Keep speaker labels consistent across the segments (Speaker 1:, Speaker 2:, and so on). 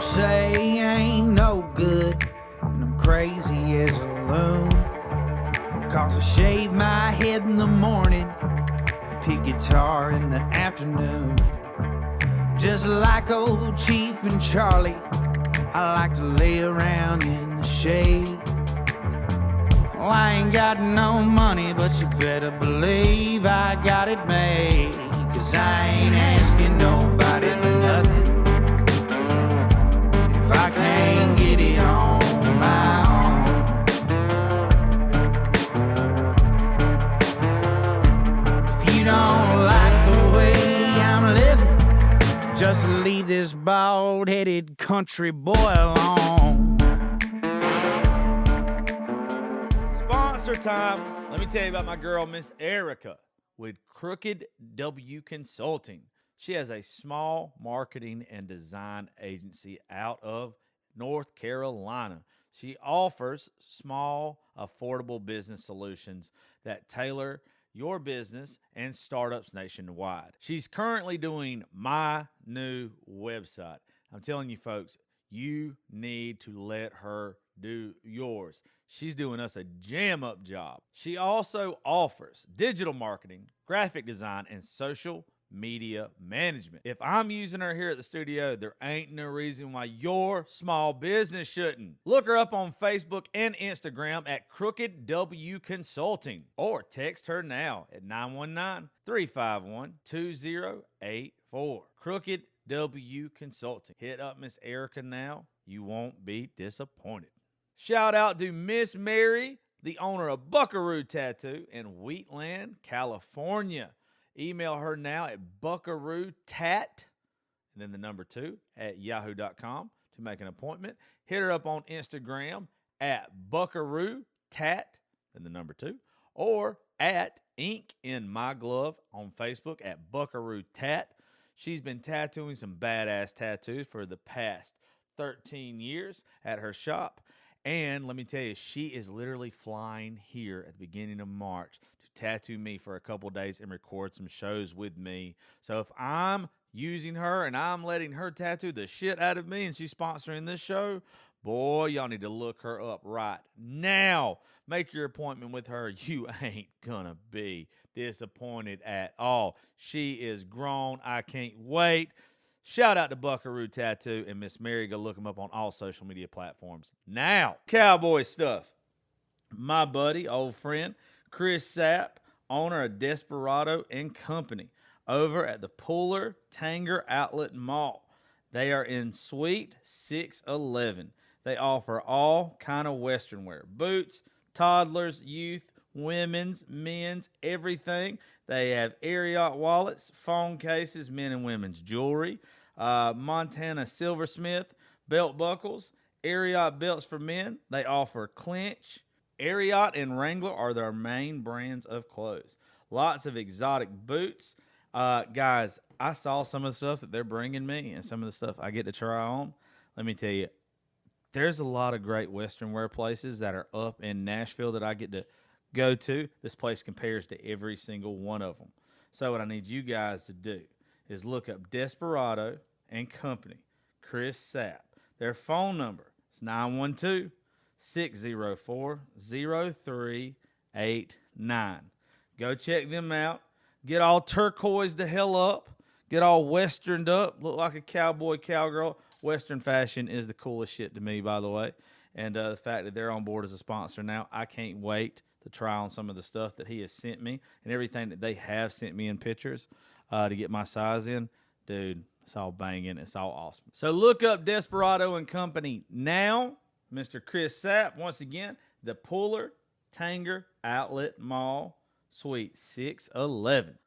Speaker 1: say ain't no good, and I'm crazy as a loon. Cause I shave my head in the morning, pick guitar in the afternoon. Just like old Chief and Charlie, I like to lay around in the shade. Well, I ain't got no money, but you better believe I got it made. Cause I ain't asking nobody for nothing if I can't get it on my own. If you don't like the way I'm living, just leave this bald-headed country boy alone.
Speaker 2: Sponsor time. Let me tell you about my girl, Miss Erica, with Crooked W Consulting. She has a small marketing and design agency out of North Carolina. She offers small, affordable business solutions that tailor your business and startups nationwide. She's currently doing my new website. I'm telling you, folks, you need to let her do yours. She's doing us a jam-up job. She also offers digital marketing, graphic design, and social media management. If I'm using her here at the studio, there ain't no reason why your small business shouldn't. Look her up on Facebook and Instagram at Crooked W Consulting, or text her now at 919-351-2084. Crooked W Consulting. Hit up Miss Erica now. You won't be disappointed. Shout out to Miss Mary, the owner of Buckaroo Tattoo in Wheatland, California. Email her now at buckarootat, and then the number 2 at yahoo.com to make an appointment. Hit her up on Instagram at buckarootat, then the number 2, or at Ink in My Glove on Facebook at Buckaroo Tat. She's been tattooing some badass tattoos for the past 13 years at her shop. And let me tell you, she is literally flying here at the beginning of March to tattoo me for a couple days and record some shows with me. So if I'm using her and I'm letting her tattoo the shit out of me and she's sponsoring this show, boy, y'all need to look her up right now. Make your appointment with her. You ain't gonna be disappointed at all. She is grown. I can't wait. Shout out to Buckaroo Tattoo and Miss Mary. Go look them up on all social media platforms. Now, cowboy stuff. My buddy, old friend, Chris Sapp, owner of Desperado and Company, over at the Puller Tanger Outlet Mall. They are in Suite 611. They offer all kind of Western wear. Boots, toddlers, youth, women's, men's, everything. They have Ariat wallets, phone cases, men and women's jewelry, Montana silversmith, belt buckles, Ariat belts for men. They offer Clinch. Ariat and Wrangler are their main brands of clothes. Lots of exotic boots. Guys, I saw some of the stuff that they're bringing me and some of the stuff I get to try on. Let me tell you, there's a lot of great Western wear places that are up in Nashville that I get to go to. This place compares to every single one of them. So what I need you guys to do is look up Desperado and Company, Chris Sapp. Their phone number is 912-604-0389. Go check them out. Get all turquoise the hell up. Get all westerned up. Look like a cowboy, cowgirl. Western fashion is the coolest shit to me, by the way. And the fact that they're on board as a sponsor now, I can't wait to try on some of the stuff that he has sent me and everything that they have sent me in pictures to get my size in. Dude, it's all banging. It's all awesome. So look up Desperado and Company now. Mr. Chris Sapp, once again, the Puller Tanger Outlet Mall, Suite 611.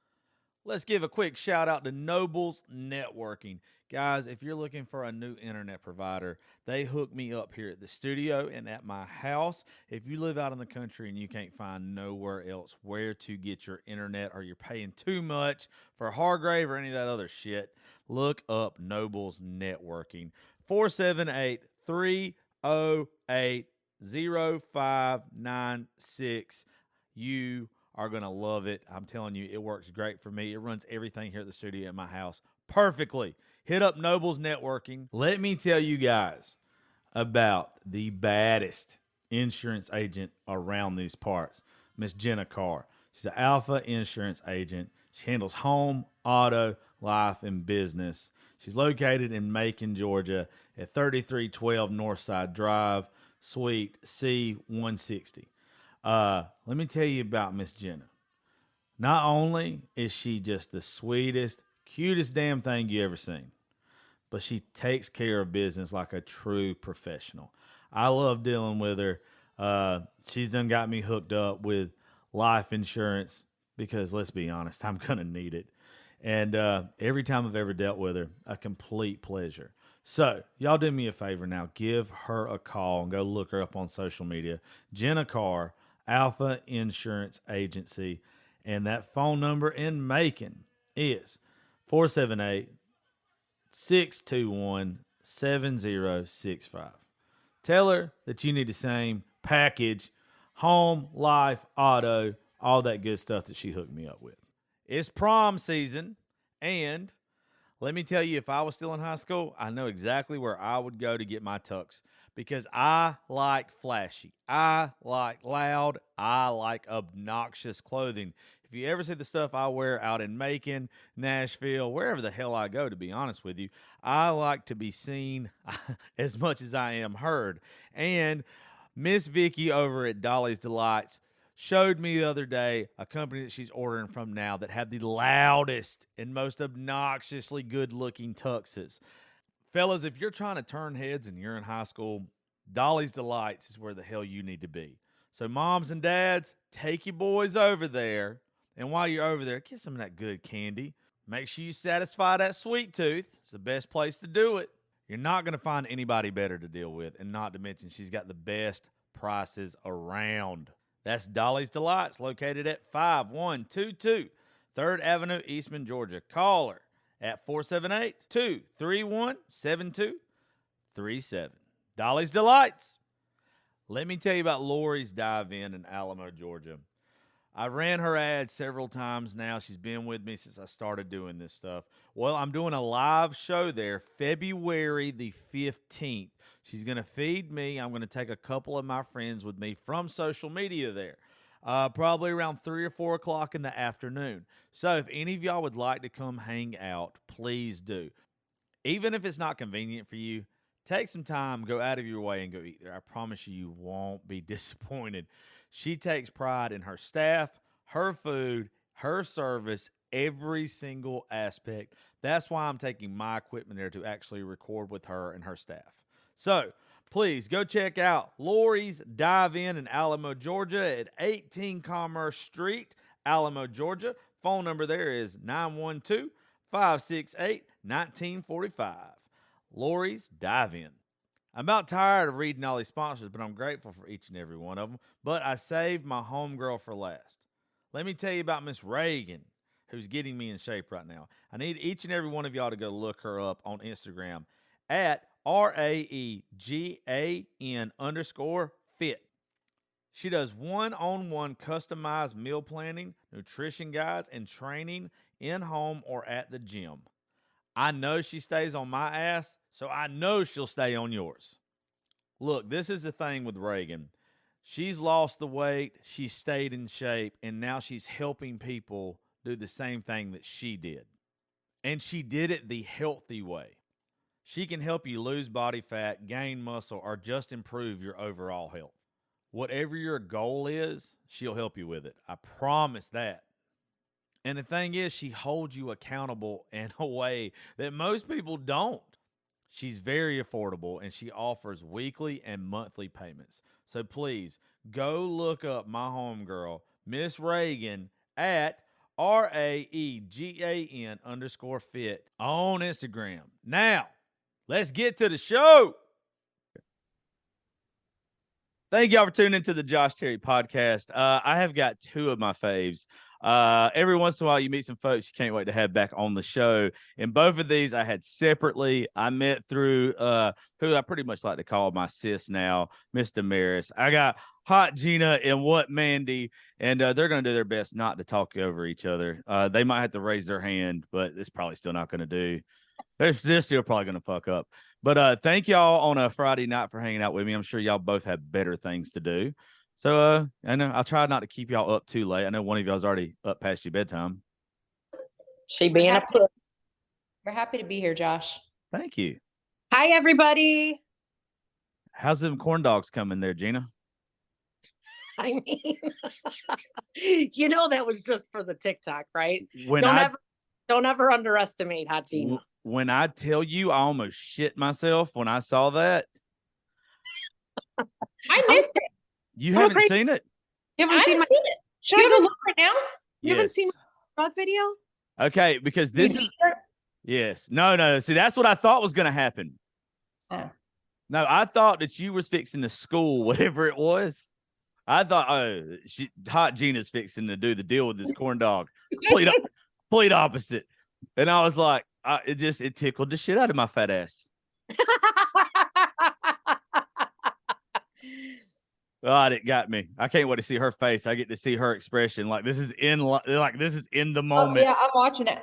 Speaker 2: Let's give a quick shout out to Nobles Networking. Guys, if you're looking for a new internet provider, they hook me up here at the studio and at my house. If you live out in the country and you can't find nowhere else where to get your internet, or you're paying too much for Hargrave or any of that other shit, look up Nobles Networking. 478-308-0596. You are going to love it. I'm telling you, it works great for me. It runs everything here at the studio at my house perfectly. Hit up Nobles Networking. Let me tell you guys about the baddest insurance agent around these parts, Miss Gina Carr. She's an alpha insurance agent. She handles home, auto, life, and business. She's located in Macon, Georgia at 3312 Northside Drive, Suite C160. Let me tell you about Miss Gina. Not only is she just the sweetest, cutest damn thing you ever seen, but she takes care of business like a true professional. I love dealing with her. She's done got me hooked up with life insurance because, let's be honest, I'm going to need it. And every time I've ever dealt with her, a complete pleasure. So, y'all do me a favor now. Give her a call and go look her up on social media. Gina Carr, Alpha Insurance Agency. And that phone number in Macon is 478-621-7065. Tell her that you need the same package, home, life, auto, all that good stuff that she hooked me up with. It's prom season, and let me tell you, if I was still in high school, I know exactly where I would go to get my tux because I like flashy. I like loud. I like obnoxious clothing. If you ever see the stuff I wear out in Macon, Nashville, wherever the hell I go, to be honest with you, I like to be seen as much as I am heard. And Miss Vicky over at Dolly's Delights showed me the other day a company that she's ordering from now that had the loudest and most obnoxiously good-looking tuxes. Fellas, if you're trying to turn heads and you're in high school, Dolly's Delights is where the hell you need to be. So moms and dads, take your boys over there. And while you're over there, get some of that good candy. Make sure you satisfy that sweet tooth. It's the best place to do it. You're not going to find anybody better to deal with, and not to mention she's got the best prices around. That's Dolly's Delights, located at 5122 3rd Avenue, Eastman, Georgia. Call her at 478-231-7237. Dolly's Delights. Let me tell you about Lori's Dive-In in Alamo, Georgia. I ran her ad several times now. She's been with me since I started doing this stuff. Well, I'm doing a live show there February the 15th. She's going to feed me. I'm going to take a couple of my friends with me from social media there, probably around 3 or 4 o'clock in the afternoon. So if any of y'all would like to come hang out, please do. Even if it's not convenient for you, take some time, go out of your way, and go eat there. I promise you won't be disappointed. She takes pride in her staff, her food, her service, every single aspect. That's why I'm taking my equipment there to actually record with her and her staff. So please go check out Lori's Dive-In in Alamo, Georgia at 18 Commerce Street, Alamo, Georgia. Phone number there is 912-568-1945. Lori's Dive-In. I'm about tired of reading all these sponsors, but I'm grateful for each and every one of them. But I saved my homegirl for last. Let me tell you about Miss Reagan, who's getting me in shape right now. I need each and every one of y'all to go look her up on Instagram at RAEGAN_fit. She does one-on-one customized meal planning, nutrition guides, and training in home or at the gym. I know she stays on my ass, so I know she'll stay on yours. Look, this is the thing with Reagan. She's lost the weight, she stayed in shape, and now she's helping people do the same thing that she did. And she did it the healthy way. She can help you lose body fat, gain muscle, or just improve your overall health. Whatever your goal is, she'll help you with it. I promise that. And the thing is, she holds you accountable in a way that most people don't. She's very affordable, and she offers weekly and monthly payments. So please, go look up my homegirl, Miss Reagan, at RAEGAN_fit on Instagram. Now, let's get to the show. Thank y'all for tuning into the Josh Terry podcast. I have got two of my faves. Every once in a while, you meet some folks you can't wait to have back on the show. And both of these I had separately. I met through who I pretty much like to call my sis now, Miss Damaris. I got Hot Gina and What Mandi, and they're going to do their best not to talk over each other. They might have to raise their hand, but it's probably still not going to do. They're still probably gonna fuck up. But thank y'all on a Friday night for hanging out with me. I'm sure y'all both have better things to do. So I know I'll try not to keep y'all up too late. I know one of y'all's already up past your bedtime.
Speaker 3: She being a puss.
Speaker 4: We're happy to be here, Josh.
Speaker 2: Thank you.
Speaker 3: Hi, everybody.
Speaker 2: How's them corn dogs coming there, Gina?
Speaker 3: I mean, that was just for the TikTok, right?
Speaker 2: When
Speaker 3: Don't ever underestimate Hot Gina.
Speaker 2: When I tell you, I almost shit myself when I saw that.
Speaker 4: I missed it.
Speaker 2: You haven't seen it?
Speaker 3: You
Speaker 4: I
Speaker 3: haven't
Speaker 4: haven't seen it. Should I go look right now?
Speaker 3: You haven't seen my truck video?
Speaker 2: Okay, because this is yes. No. See, that's what I thought was gonna happen.
Speaker 4: Oh.
Speaker 2: No, I thought that you was fixing to school, whatever it was. I thought, Hot Gina's fixing to do the deal with this corn dog. Complete opposite. And I was like, it tickled the shit out of my fat ass. God, it got me. I can't wait to see her face. I get to see her expression. Like this is in the moment.
Speaker 4: Oh, yeah, I'm watching it.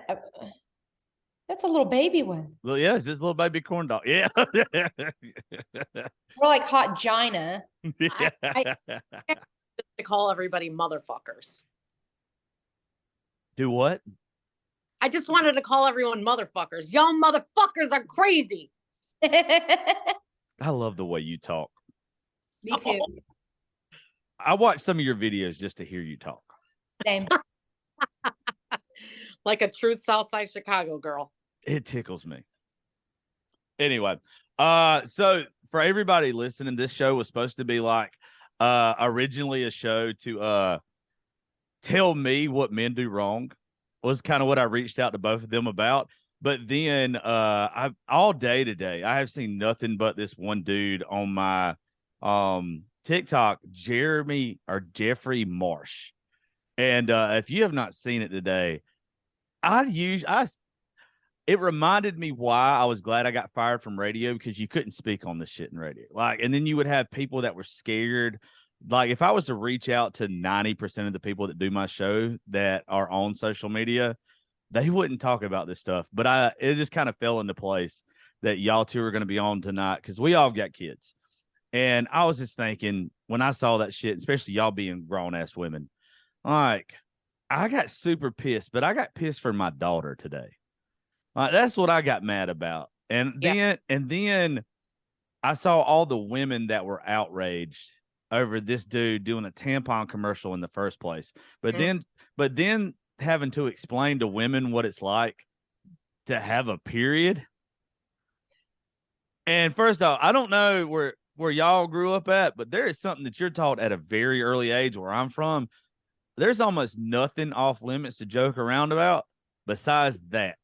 Speaker 4: That's a little baby one.
Speaker 2: Well, yeah, it's this little baby corn dog. Yeah.
Speaker 4: More like Hot Gina.
Speaker 2: Yeah.
Speaker 3: To call everybody motherfuckers.
Speaker 2: Do what?
Speaker 3: I just wanted to call everyone motherfuckers. Y'all motherfuckers are crazy.
Speaker 2: I love the way you talk.
Speaker 4: Me too.
Speaker 2: I watch some of your videos just to hear you talk.
Speaker 4: Same.
Speaker 3: Like a true Southside Chicago girl.
Speaker 2: It tickles me. Anyway, so for everybody listening, this show was supposed to be like originally a show to tell me what men do wrong. Was kind of what I reached out to both of them about. But then I've all day today, I have seen nothing but this one dude on my TikTok, Jeffrey Marsh. And if you have not seen it today, it reminded me why I was glad I got fired from radio, because you couldn't speak on this shit in radio. And then you would have people that were scared. Like if I was to reach out to 90% of the people that do my show that are on social media, they wouldn't talk about this stuff. But it just kind of fell into place that y'all two are going to be on tonight because we all got kids. And I was just thinking when I saw that shit, especially y'all being grown ass women, like I got super pissed, but I got pissed for my daughter today. That's what I got mad about. And then I saw all the women that were outraged over this dude doing a tampon commercial in the first place. But then having to explain to women what it's like to have a period. And first off, I don't know where y'all grew up at, but there is something that you're taught at a very early age where I'm from. There's almost nothing off limits to joke around about besides that.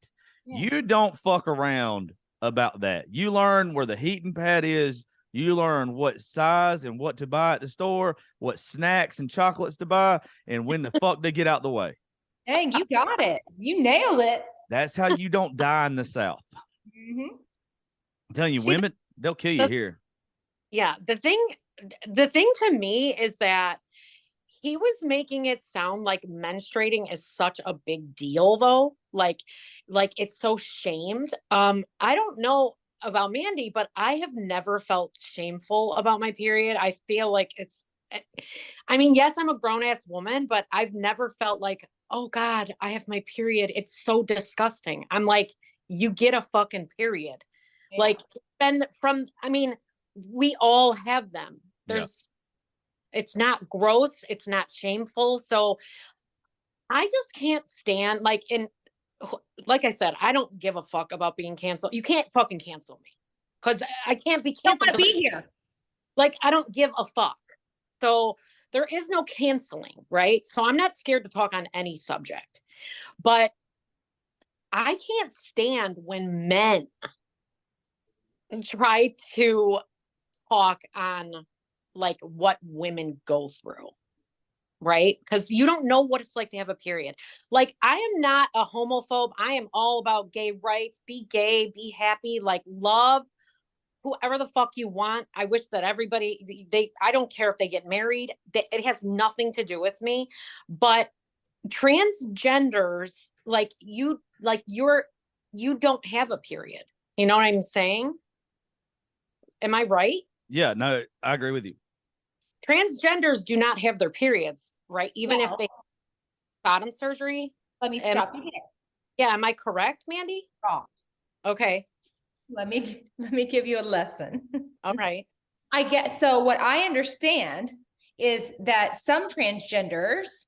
Speaker 2: Yeah. You don't fuck around about that. You learn where the heating pad is. You learn what size and what to buy at the store, what snacks and chocolates to buy, and when the fuck to get out the way.
Speaker 4: Dang, you got it. You nailed it.
Speaker 2: That's how you don't die in the South.
Speaker 4: Mm-hmm.
Speaker 2: I'm telling you, women, they'll kill you here.
Speaker 3: Yeah. The thing to me is that he was making it sound like menstruating is such a big deal, though. Like it's so shamed. I don't know about Mandi, but I have never felt shameful about my period. I feel like yes, I'm a grown ass woman, but I've never felt like, oh God, I have my period. It's so disgusting. I'm like, you get a fucking period. Yeah. Like, we all have them. It's not gross. It's not shameful. So I just can't stand like I said, I don't give a fuck about being canceled. You can't fucking cancel me because I can't be canceled.
Speaker 4: I don't want to be here.
Speaker 3: Like, I don't give a fuck. So there is no canceling, right? So I'm not scared to talk on any subject. But I can't stand when men try to talk on like what women go through. Right? Because you don't know what it's like to have a period. Like, I am not a homophobe. I am all about gay rights. Be gay, be happy, like love whoever the fuck you want. I wish that everybody, I don't care if they get married. It has nothing to do with me. But transgenders, you're you don't have a period. You know what I'm saying? Am I right?
Speaker 2: Yeah, no, I agree with you.
Speaker 3: Transgenders do not have their periods, right? Even if
Speaker 4: No.
Speaker 3: they bottom surgery.
Speaker 4: Let me
Speaker 3: Am-
Speaker 4: stop you there.
Speaker 3: Yeah, am I correct, Mandy?
Speaker 4: Wrong.
Speaker 3: Okay.
Speaker 4: Let me give you a lesson.
Speaker 3: All right.
Speaker 4: I guess so. What I understand is that some transgenders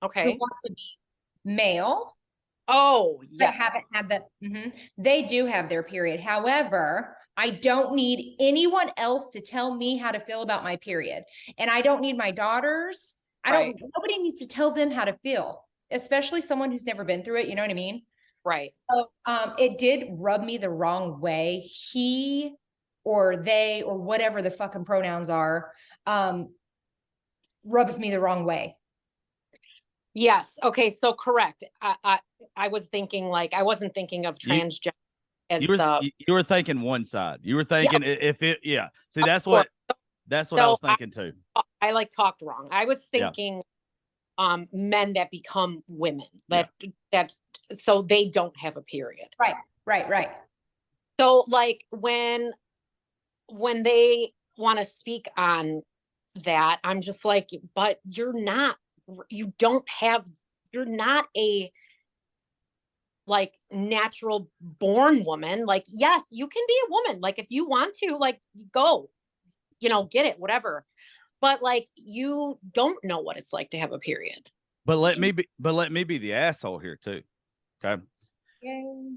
Speaker 4: who
Speaker 3: Okay.
Speaker 4: want to be male
Speaker 3: Oh,
Speaker 4: but
Speaker 3: yes.
Speaker 4: haven't had the, they do have their period. However, I don't need anyone else to tell me how to feel about my period. And I don't need my daughters.
Speaker 3: Right.
Speaker 4: Nobody needs to tell them how to feel, especially someone who's never been through it. You know what I mean?
Speaker 3: Right.
Speaker 4: So, it did rub me the wrong way. He or they or whatever the fucking pronouns are, rubs me the wrong way.
Speaker 3: Yes. Okay. So correct. I was thinking like I wasn't thinking of transgender as
Speaker 2: You were thinking one side. You were thinking if it, yeah. See, that's what I was thinking too.
Speaker 3: I like talked wrong. I was thinking men that become women that so they don't have a period.
Speaker 4: Right.
Speaker 3: So like when they want to speak on that, I'm just like, but you're not a like natural born woman. Like, yes, you can be a woman. Like if you want to, like go, get it, whatever. But like you don't know what it's like to have a period.
Speaker 2: But let me be the asshole here too. Okay.
Speaker 4: Yay.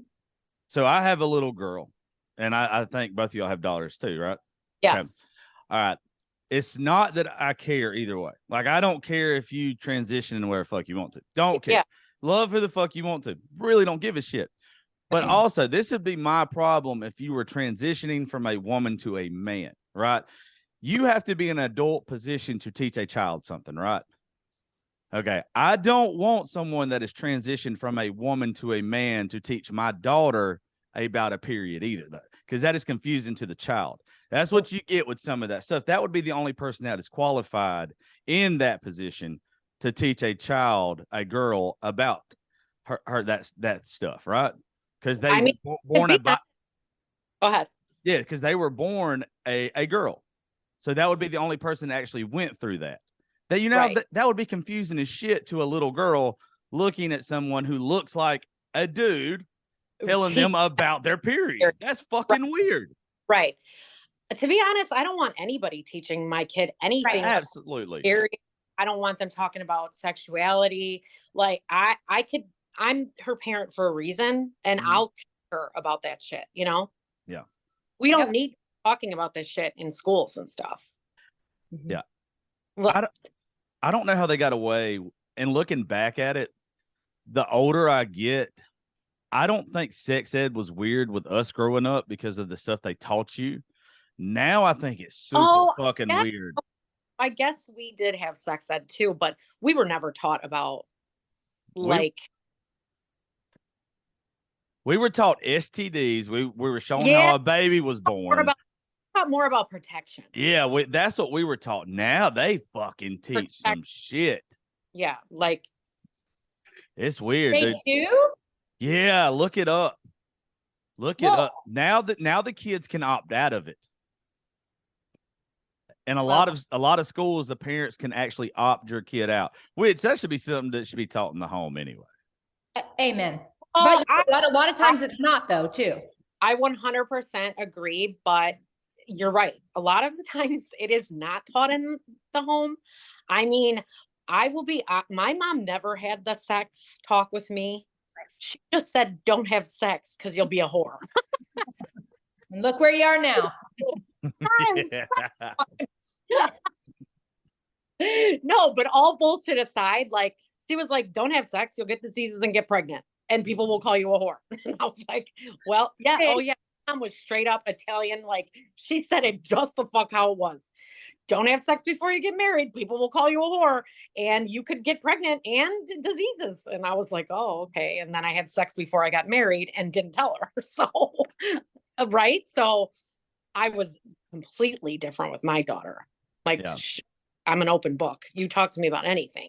Speaker 2: So I have a little girl, and I think both of y'all have daughters too, right?
Speaker 3: Yes.
Speaker 2: Okay. All right. It's not that I care either way. Like I don't care if you transition into where the fuck you want to. Don't care.
Speaker 3: Yeah.
Speaker 2: Love who the fuck you want to. Really don't give a shit. But also, this would be my problem if you were transitioning from a woman to a man, right? You have to be in an adult position to teach a child something, right? Okay. I don't want someone that is transitioned from a woman to a man to teach my daughter about a period either, though, because that is confusing to the child. That's what you get with some of that stuff. That would be the only person that is qualified in that position to teach a child, a girl, about her that stuff, right? Because they were born
Speaker 3: go ahead.
Speaker 2: Yeah, because they were born a girl. So that would be the only person that actually went through that. That would be confusing as shit to a little girl looking at someone who looks like a dude telling them about their period. That's fucking weird.
Speaker 3: Right. To be honest, I don't want anybody teaching my kid anything.
Speaker 2: Right. Absolutely.
Speaker 3: I don't want them talking about sexuality. Like I'm her parent for a reason, and I'll teach her about that shit, Yeah. We don't need talking about this shit in schools and stuff.
Speaker 2: Yeah. Well, I don't know how they got away. And looking back at it, the older I get, I don't think sex ed was weird with us growing up because of the stuff they taught you. Now I think it's super fucking weird.
Speaker 3: I guess we did have sex ed too, but we were never taught about
Speaker 2: we were taught STDs. We were shown how a baby was born.
Speaker 3: More about protection.
Speaker 2: Yeah, that's what we were taught. Now they fucking teach some shit.
Speaker 3: Yeah, like
Speaker 2: it's weird.
Speaker 4: They do?
Speaker 2: Yeah, look it up. Look it up. Now the kids can opt out of it. And a lot of schools, the parents can actually opt your kid out, which that should be something that should be taught in the home anyway.
Speaker 4: Amen. But a lot of times it's not though, too.
Speaker 3: I 100% agree, but you're right. A lot of the times it is not taught in the home. I mean, my mom never had the sex talk with me. She just said, don't have sex because you'll be a whore.
Speaker 4: And look where you are now.
Speaker 3: No, but all bullshit aside, like she was like, don't have sex, you'll get diseases and get pregnant, and people will call you a whore. And I was like, well, yeah, oh yeah. Mom was straight up Italian. Like she said it just the fuck how it was. Don't have sex before you get married. People will call you a whore and you could get pregnant and diseases. And I was like, oh, okay. And then I had sex before I got married and didn't tell her. So, right. So I was completely different with my daughter. Like I'm an open book. You talk to me about anything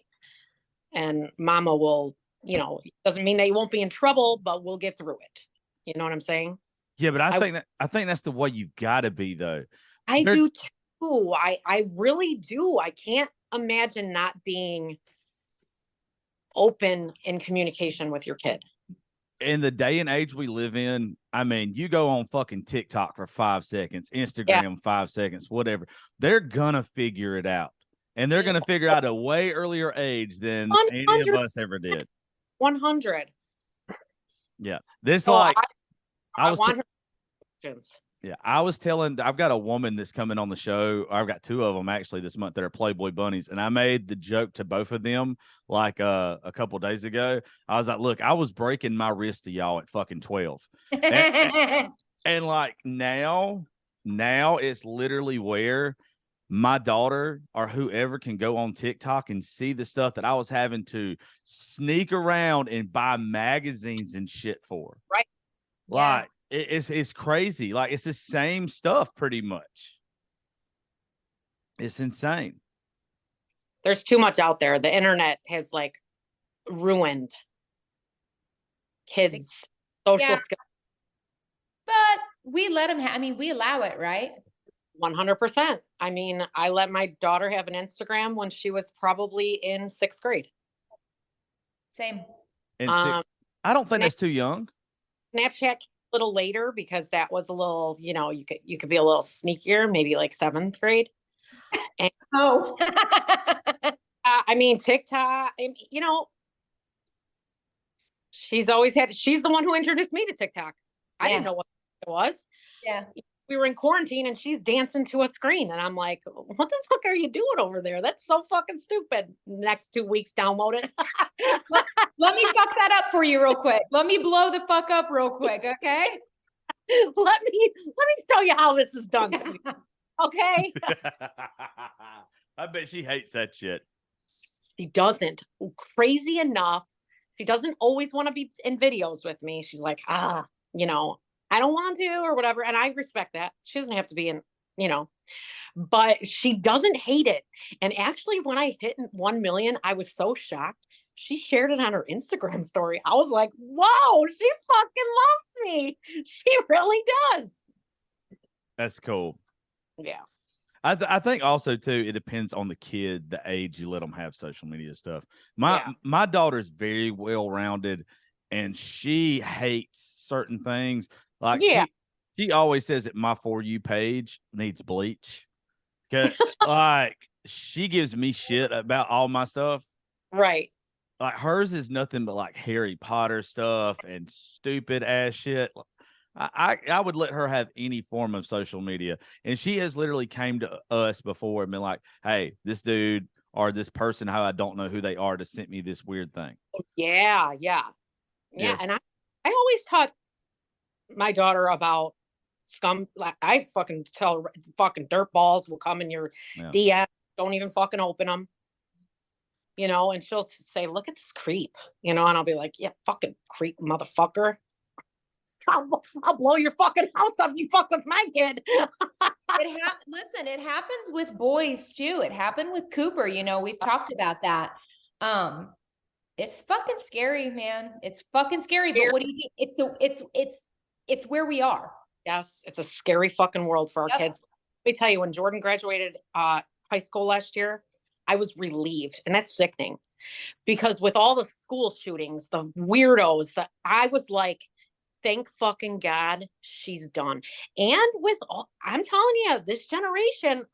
Speaker 3: and mama will, doesn't mean that you won't be in trouble, but we'll get through it. You know what I'm saying?
Speaker 2: Yeah, but I think that's the way you've got to be though.
Speaker 3: I do too. I really do. I can't imagine not being open in communication with your kid.
Speaker 2: In the day and age we live in, I mean, you go on fucking TikTok for 5 seconds, Instagram 5 seconds, whatever. They're gonna figure it out. And they're gonna figure out a way earlier age than any of us ever did.
Speaker 3: 100.
Speaker 2: Yeah. This
Speaker 3: So
Speaker 2: like
Speaker 3: I want her questions.
Speaker 2: Yeah, I was telling, I've got a woman that's coming on the show. I've got 2 of them actually this month that are Playboy bunnies. And I made the joke to both of them like a couple days ago. I was like, look, I was breaking my wrist to y'all at fucking 12. And like now it's literally where my daughter or whoever can go on TikTok and see the stuff that I was having to sneak around and buy magazines and shit for.
Speaker 3: Right.
Speaker 2: Like, yeah. It's crazy. Like, it's the same stuff pretty much. It's insane.
Speaker 3: There's too much out there. The internet has like ruined kids' social skills.
Speaker 4: But we let them we allow it, right?
Speaker 3: 100%. I mean, I let my daughter have an Instagram when she was probably in 6th grade.
Speaker 4: Same.
Speaker 2: I don't think that's too young.
Speaker 3: Snapchat a little later because that was a little, you could be a little sneakier, maybe like 7th grade. And, I mean, TikTok, she's the one who introduced me to TikTok. I didn't know what it was.
Speaker 4: Yeah.
Speaker 3: We were in quarantine and she's dancing to a screen. And I'm like, what the fuck are you doing over there? That's so fucking stupid. Next 2 weeks, download it.
Speaker 4: Let me fuck that up for you real quick. Let me blow the fuck up real quick. Okay.
Speaker 3: Let me show you how this is done. Okay.
Speaker 2: I bet she hates that shit.
Speaker 3: She doesn't. Crazy enough. She doesn't always want to be in videos with me. She's like, I don't want to or whatever. And I respect that. She doesn't have to be in, but she doesn't hate it. And actually, when I hit 1 million, I was so shocked. She shared it on her Instagram story. I was like, whoa, she fucking loves me. She really does.
Speaker 2: That's cool.
Speaker 3: Yeah.
Speaker 2: I think also too, it depends on the kid, the age you let them have social media stuff. My daughter's very well-rounded and she hates certain things. Like she always says that my For You page needs bleach. Like she gives me shit about all my stuff.
Speaker 3: Right.
Speaker 2: Like hers is nothing but like Harry Potter stuff and stupid ass shit. I would let her have any form of social media. And she has literally came to us before and been like, hey, this dude or this person, how I don't know who they are, just sent me this weird thing.
Speaker 3: Yeah. Yes. And I always taught my daughter about scum. Like I fucking tell fucking dirt balls will come in your DM. Don't even fucking open them. And she'll say, look at this creep, and I'll be like, yeah, fucking creep, motherfucker. I'll blow your fucking house up. You fuck with my kid.
Speaker 4: Listen, it happens with boys too. It happened with Cooper. We've talked about that. It's fucking scary, man. It's fucking scary. But what do you think? It's where we are.
Speaker 3: Yes, it's a scary fucking world for our kids. Let me tell you, when Jordan graduated high school last year, I was relieved, and that's sickening, because with all the school shootings, the weirdos, I was like, thank fucking God she's done. And I'm telling you, this generation,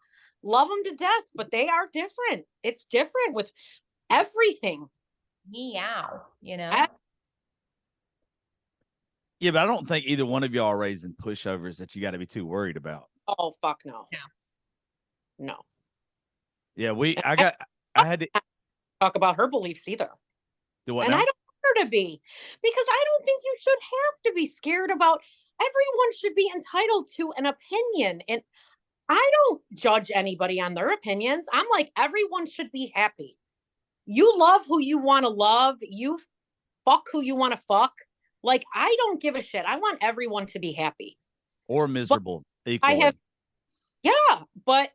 Speaker 3: love them to death, but they are different. It's different with everything.
Speaker 4: Meow,
Speaker 2: Yeah, but I don't think either one of y'all are raising pushovers that you got to be too worried about.
Speaker 3: Oh, fuck no. No.
Speaker 2: Yeah, I had to
Speaker 3: talk about her beliefs either.
Speaker 2: Do what?
Speaker 3: And
Speaker 2: now?
Speaker 3: I don't want her to be, because I don't think you should have to be scared about. Everyone should be entitled to an opinion, and I don't judge anybody on their opinions. I'm like, everyone should be happy. You love who you want to love. You fuck who you want to fuck. Like, I don't give a shit. I want everyone to be happy
Speaker 2: or miserable. Equally.
Speaker 3: But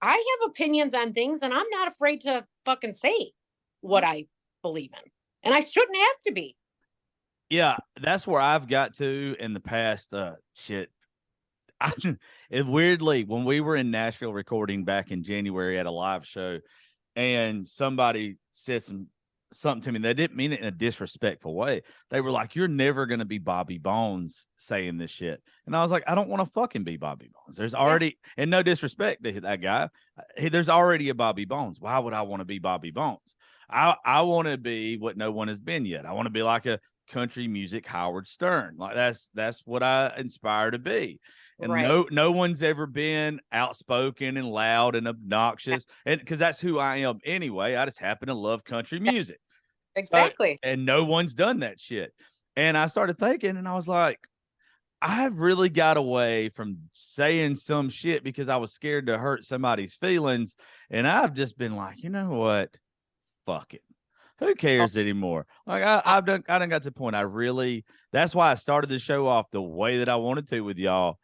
Speaker 3: I have opinions on things, and I'm not afraid to fucking say what I believe in. And I shouldn't have to be.
Speaker 2: Yeah, that's where I've got to in the past. Shit. It weirdly, when we were in Nashville recording back in January at a live show, and somebody said something to me, they didn't mean it in a disrespectful way. They were like, "You're never gonna be Bobby Bones saying this shit," and I was like, "I don't want to fucking be Bobby Bones. There's already, and no disrespect to that guy, there's already a Bobby Bones. Why would I want to be Bobby Bones? I want to be what no one has been yet. I want to be like a country music Howard Stern. Like that's what I aspire to be. And
Speaker 3: Right.
Speaker 2: no one's ever been outspoken and loud and obnoxious, and because that's who I am anyway. I just happen to love country music.
Speaker 3: Exactly.
Speaker 2: And no one's done that shit. And I started thinking, and I was like, I've really got away from saying some shit because I was scared to hurt somebody's feelings. And I've just been like, you know what? Fuck it. Who cares anymore? Like I done got to the point. That's why I started the show off the way that I wanted to with y'all.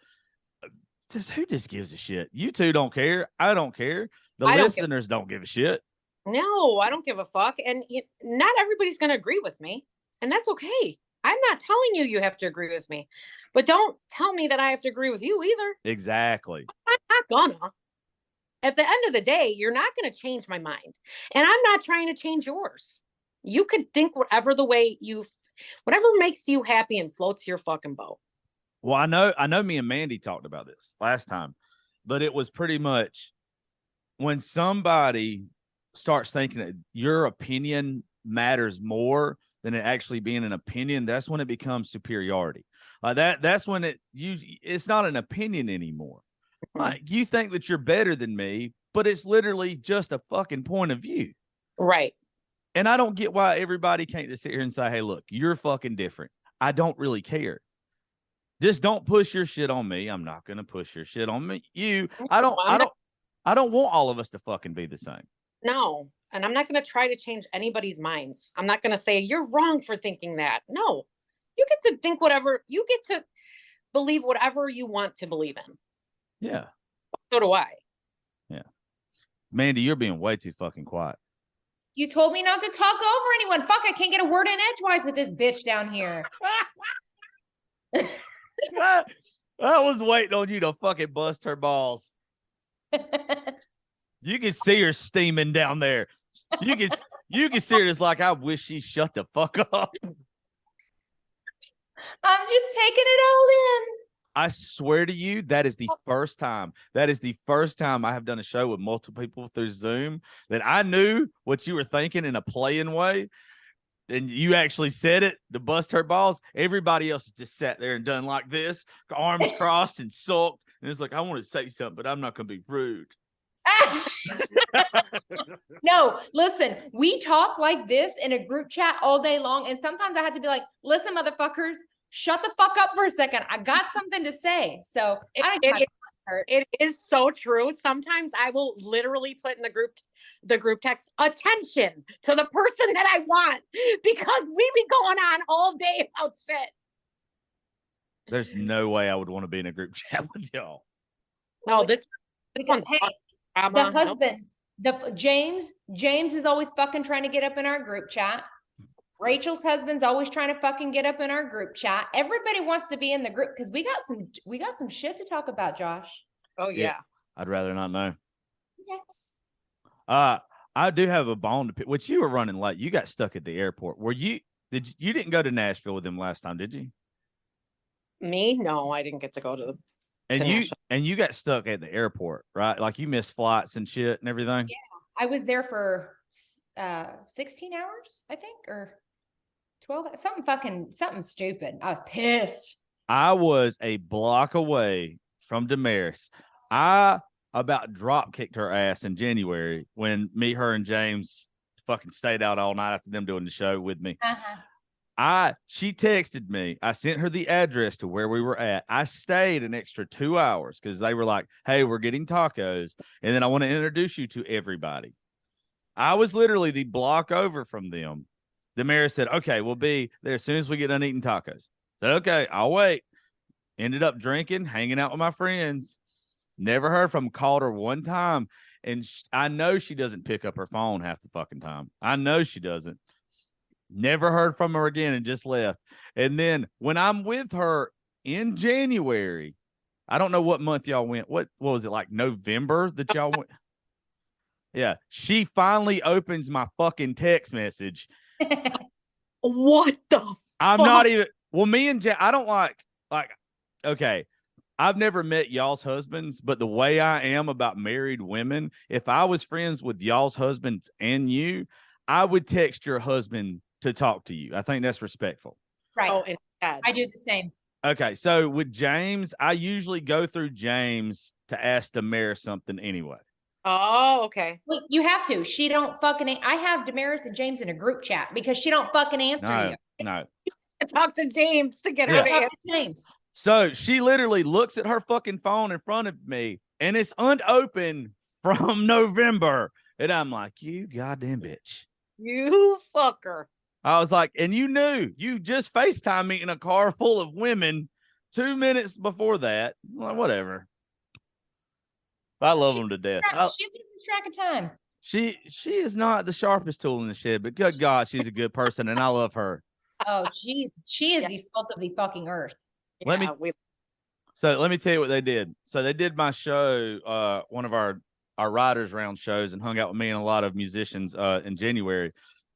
Speaker 2: Who just gives a shit? You two don't care. I don't care. The listeners don't give a shit.
Speaker 3: No, I don't give a fuck. And not everybody's going to agree with me. And that's okay. I'm not telling you have to agree with me, but don't tell me that I have to agree with you either.
Speaker 2: Exactly.
Speaker 3: I'm not gonna. At the end of the day, you're not going to change my mind. And I'm not trying to change yours. You could think whatever makes you happy and floats your fucking boat.
Speaker 2: Well, I know me and Mandi talked about this last time, but it was pretty much when somebody starts thinking that your opinion matters more than it actually being an opinion, that's when it becomes superiority. That's when it's not an opinion anymore. Like you think that you're better than me, but it's literally just a fucking point of view.
Speaker 3: Right.
Speaker 2: And I don't get why everybody can't just sit here and say, "Hey, look, you're fucking different." I don't really care. Just don't push your shit on me. I'm not going to push your shit on me. I don't want all of us to fucking be the same.
Speaker 3: No. And I'm not going to try to change anybody's minds. I'm not going to say you're wrong for thinking that. No, you get to think whatever, you get to believe whatever you want to believe in.
Speaker 2: Yeah.
Speaker 3: So do I.
Speaker 2: Yeah. Mandi, you're being way too fucking quiet.
Speaker 4: You told me not to talk over anyone. Fuck, I can't get a word in edgewise with this bitch down here.
Speaker 2: I was waiting on you to fucking bust her balls. You can see her steaming down there. You can see her just like, I wish she shut the fuck up.
Speaker 4: I'm just taking it all in.
Speaker 2: I swear to you, that is the first time. That is the first time I have done a show with multiple people through Zoom that I knew what you were thinking in a playing way. And you actually said it to bust her balls. Everybody else just sat there and done like this, arms crossed and sulked. And it's like, I want to say something, but I'm not going to be rude.
Speaker 4: No, listen, we talk like this in a group chat all day long. And sometimes I have to be like, listen, motherfuckers, shut the fuck up for a second. I got something to say. So
Speaker 3: it is so true. Sometimes I will literally put in the group text, attention to the person that I want, because we be going on all day about shit.
Speaker 2: There's no way I would want to be in a group chat with y'all.
Speaker 3: No, this
Speaker 4: one's the husbands. James is always fucking trying to get up in our group chat. Rachel's husband's always trying to fucking get up in our group chat. Everybody wants to be in the group because we got some shit to talk about, Josh.
Speaker 3: Oh yeah.
Speaker 2: I'd rather not know.
Speaker 4: Okay.
Speaker 2: I do have a bone to pick, which you were running late. You got stuck at the airport. You didn't go to Nashville with them last time, did you?
Speaker 3: Me? No, I didn't get to go to
Speaker 2: you got stuck at the airport, right? Like you missed flights and shit and everything.
Speaker 4: Yeah. I was there for 16 hours, I think, or 12, something stupid. I was pissed.
Speaker 2: I was a block away from Damaris. I about drop kicked her ass in January when her and James fucking stayed out all night after them doing the show with me. She texted me. I sent her the address to where we were at. I stayed an extra 2 hours because they were like, hey, we're getting tacos. And then I want to introduce you to everybody. I was literally the block over from them. The mayor said, okay, we'll be there as soon as we get done eating tacos. Said, okay, I'll wait. Ended up drinking, hanging out with my friends. Never heard from them. Called her one time. And I know she doesn't pick up her phone half the fucking time. I know she doesn't. Never heard from her again and just left. And then when I'm with her in January, I don't know what month y'all went. What was it, like November that y'all went? Yeah. She finally opens my fucking text message.
Speaker 3: What the
Speaker 2: I'm
Speaker 3: fuck?
Speaker 2: not even, well, me and I don't like, okay, I've never met y'all's husbands, but the way I am about married women, if I was friends with y'all's husbands and you, I would text your husband to talk to you. I think that's respectful.
Speaker 4: Right.
Speaker 3: Oh, it's bad.
Speaker 4: I do the same.
Speaker 2: Okay, so with James, I usually go through James to ask Damaris something anyway.
Speaker 3: Oh, okay.
Speaker 4: Well, you have to. She don't fucking. I have Damaris and James in a group chat because she don't fucking answer you.
Speaker 2: No.
Speaker 3: I talked to James to get her
Speaker 2: Yeah.
Speaker 3: to
Speaker 4: Talk
Speaker 3: answer.
Speaker 4: to James.
Speaker 2: So she literally looks at her fucking phone in front of me and it's unopened from November. And I'm like, you goddamn bitch.
Speaker 3: You fucker.
Speaker 2: I was like, and you knew you just FaceTime me in a car full of women 2 minutes before that. Well, whatever. I love them to death.
Speaker 4: She loses track of time.
Speaker 2: She is not the sharpest tool in the shed, but good God, she's a good person and I love her.
Speaker 4: Oh, she is the salt of the fucking earth.
Speaker 2: Let me tell you what they did. So they did my show, one of our writers round shows, and hung out with me and a lot of musicians in January.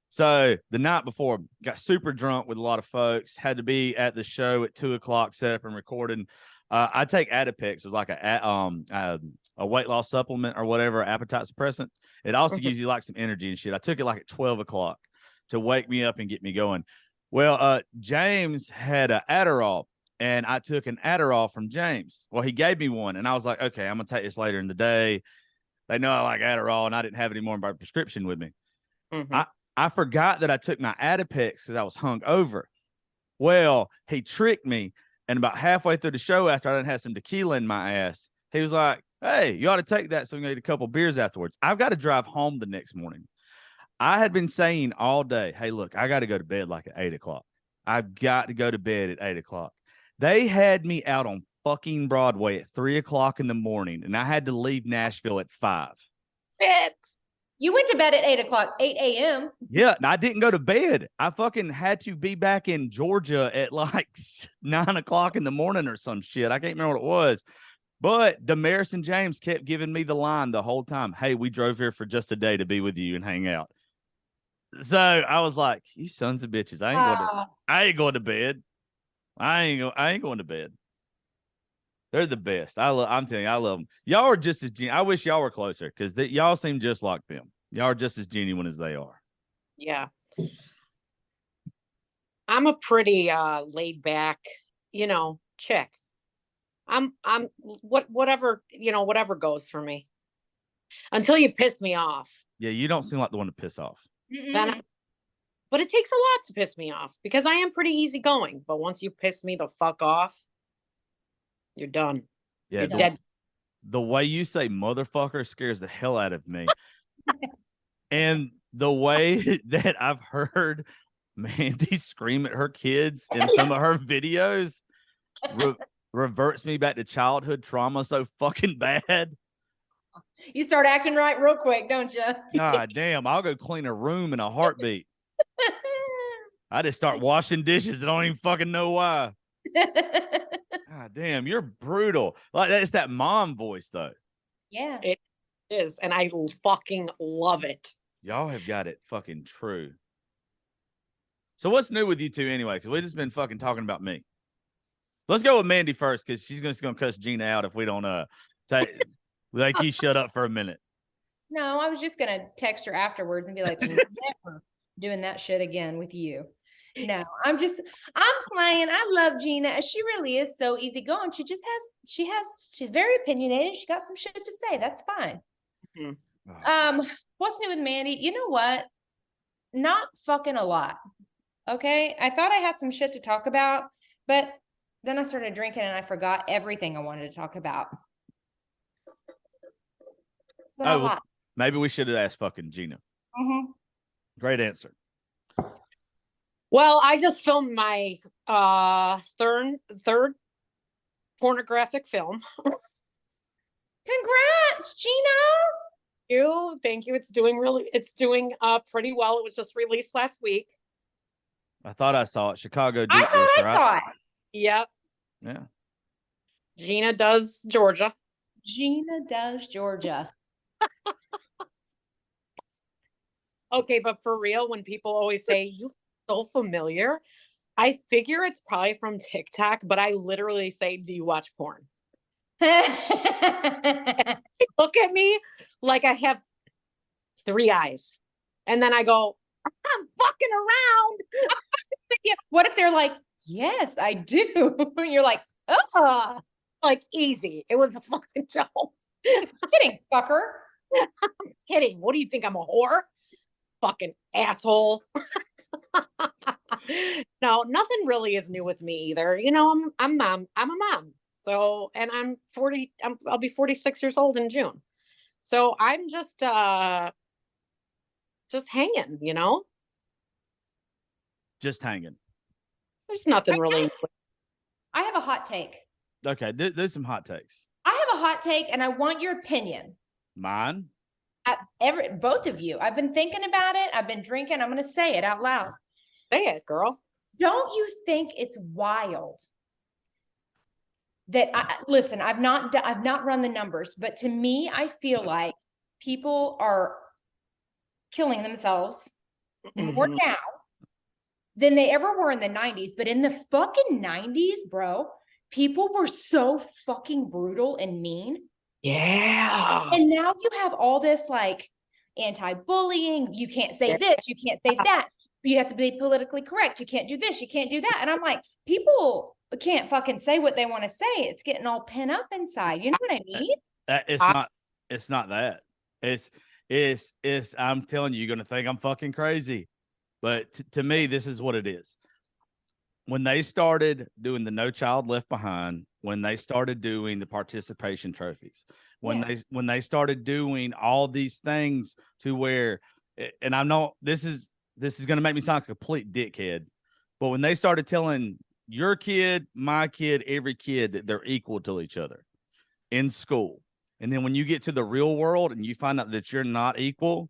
Speaker 2: So the night before, got super drunk with a lot of folks, had to be at the show at 2:00, set up and recording. I take Adipex. It was like a weight loss supplement or whatever, appetite suppressant. It also gives you like some energy and shit. I took it like at 12:00 to wake me up and get me going. Well, James had an Adderall, and I took an Adderall from James. Well, he gave me one, and I was like, okay, I'm going to take this later in the day. They know I like Adderall, and I didn't have any more in my prescription with me. I forgot that I took my Adipex because I was hungover. Well, he tricked me, and about halfway through the show, after I done had some tequila in my ass, he was like, hey, you ought to take that so we can eat a couple beers afterwards. I've got to drive home the next morning. I had been saying all day, hey, look, I got to go to bed like at 8:00. I've got to go to bed at 8:00. They had me out on fucking Broadway at 3:00 in the morning, and I had to leave Nashville at 5.
Speaker 4: You went to bed at 8:00, 8 a.m.
Speaker 2: Yeah, and I didn't go to bed. I fucking had to be back in Georgia at like 9:00 in the morning or some shit. I can't remember what it was. But Damaris and James kept giving me the line the whole time. Hey, we drove here for just a day to be with you and hang out. So I was like, you sons of bitches, I ain't going to bed. I ain't going to bed. They're the best. I'm telling you, I love them. Y'all are just as I wish y'all were closer because y'all seem just like them. Y'all are just as genuine as they are.
Speaker 3: Yeah. I'm a pretty laid back, chick. I'm whatever goes for me. Until you piss me off.
Speaker 2: Yeah, you don't seem like the one to piss off.
Speaker 3: But it takes a lot to piss me off because I am pretty easygoing. But once you piss me the fuck off, you're done.
Speaker 2: Yeah,
Speaker 3: you're dead.
Speaker 2: The way you say motherfucker scares the hell out of me. And the way that I've heard Mandi scream at her kids in some of her videos reverts me back to childhood trauma so fucking bad.
Speaker 4: You start acting right real quick, don't you?
Speaker 2: God damn, I'll go clean a room in a heartbeat. I just start washing dishes and I don't even fucking know why. God damn, you're brutal. Like it's that mom voice though.
Speaker 4: Yeah.
Speaker 3: It is, and I fucking love it.
Speaker 2: Y'all have got it fucking true. So what's new with you two anyway? Because we've just been fucking talking about me. Let's go with Mandi first, because she's just gonna cuss Gina out if we don't like you shut up for a minute.
Speaker 4: No, I was just gonna text her afterwards and be like, never doing that shit again with you. No, I'm playing. I love Gina. She really is so easygoing. She's very opinionated. She got some shit to say. That's fine. What's new with Mandi? You know what? Not fucking a lot. Okay. I thought I had some shit to talk about, but then I started drinking and I forgot everything I wanted to talk about.
Speaker 2: Well, maybe we should have asked fucking Gina. Great answer.
Speaker 3: Well, I just filmed my third pornographic film.
Speaker 4: Congrats, Gina.
Speaker 3: Thank you. It's doing pretty well. It was just released last week.
Speaker 2: I thought I saw it. Chicago
Speaker 4: I
Speaker 2: deep
Speaker 4: thought
Speaker 2: dish,
Speaker 4: I
Speaker 2: right?
Speaker 4: saw it.
Speaker 3: Yep.
Speaker 2: Yeah.
Speaker 3: Gina does Georgia.
Speaker 4: Gina does Georgia.
Speaker 3: Okay, but for real, when people always say you look so familiar, I figure it's probably from TikTok, but I literally say, do you watch porn? Look at me like I have 3 eyes. And then I go, I'm fucking around.
Speaker 4: What if they're like, yes, I do? You're like, oh,
Speaker 3: Like easy. It was a fucking joke.
Speaker 4: kidding, fucker.
Speaker 3: I'm kidding. What do you think? I'm a whore? Fucking asshole. No, nothing really is new with me either. You know, I'm mom. I'm a mom. So, and I'm 40. I'll be 46 years old in June. So I'm just hanging. You know,
Speaker 2: Just hanging.
Speaker 3: there's nothing really.
Speaker 4: I have a hot take.
Speaker 2: Okay, there's some hot takes.
Speaker 4: I have a hot take, and I want your opinion.
Speaker 2: Mine?
Speaker 4: Both of you. I've been thinking about it. I've been drinking. I'm going to say it out loud.
Speaker 3: Say it, girl.
Speaker 4: Don't you think it's wild that listen, I've not run the numbers, but to me, I feel like people are killing themselves more now than they ever were in the 90s. But in the fucking 90s, bro, people were so fucking brutal and mean.
Speaker 3: Yeah.
Speaker 4: And now you have all this like anti-bullying. You can't say this, you can't say that. You have to be politically correct. You can't do this, you can't do that. And I'm like, people can't fucking say what they want to say. It's getting all pent up inside. You know what I mean?
Speaker 2: It's not that. It's I'm telling you, you're gonna think I'm fucking crazy. But to me, this is what it is. When they started doing the No Child Left Behind, when they started doing the participation trophies, when they started doing all these things to where, and I know this is going to make me sound like a complete dickhead, but when they started telling your kid, my kid, every kid that they're equal to each other in school, and then when you get to the real world and you find out that you're not equal,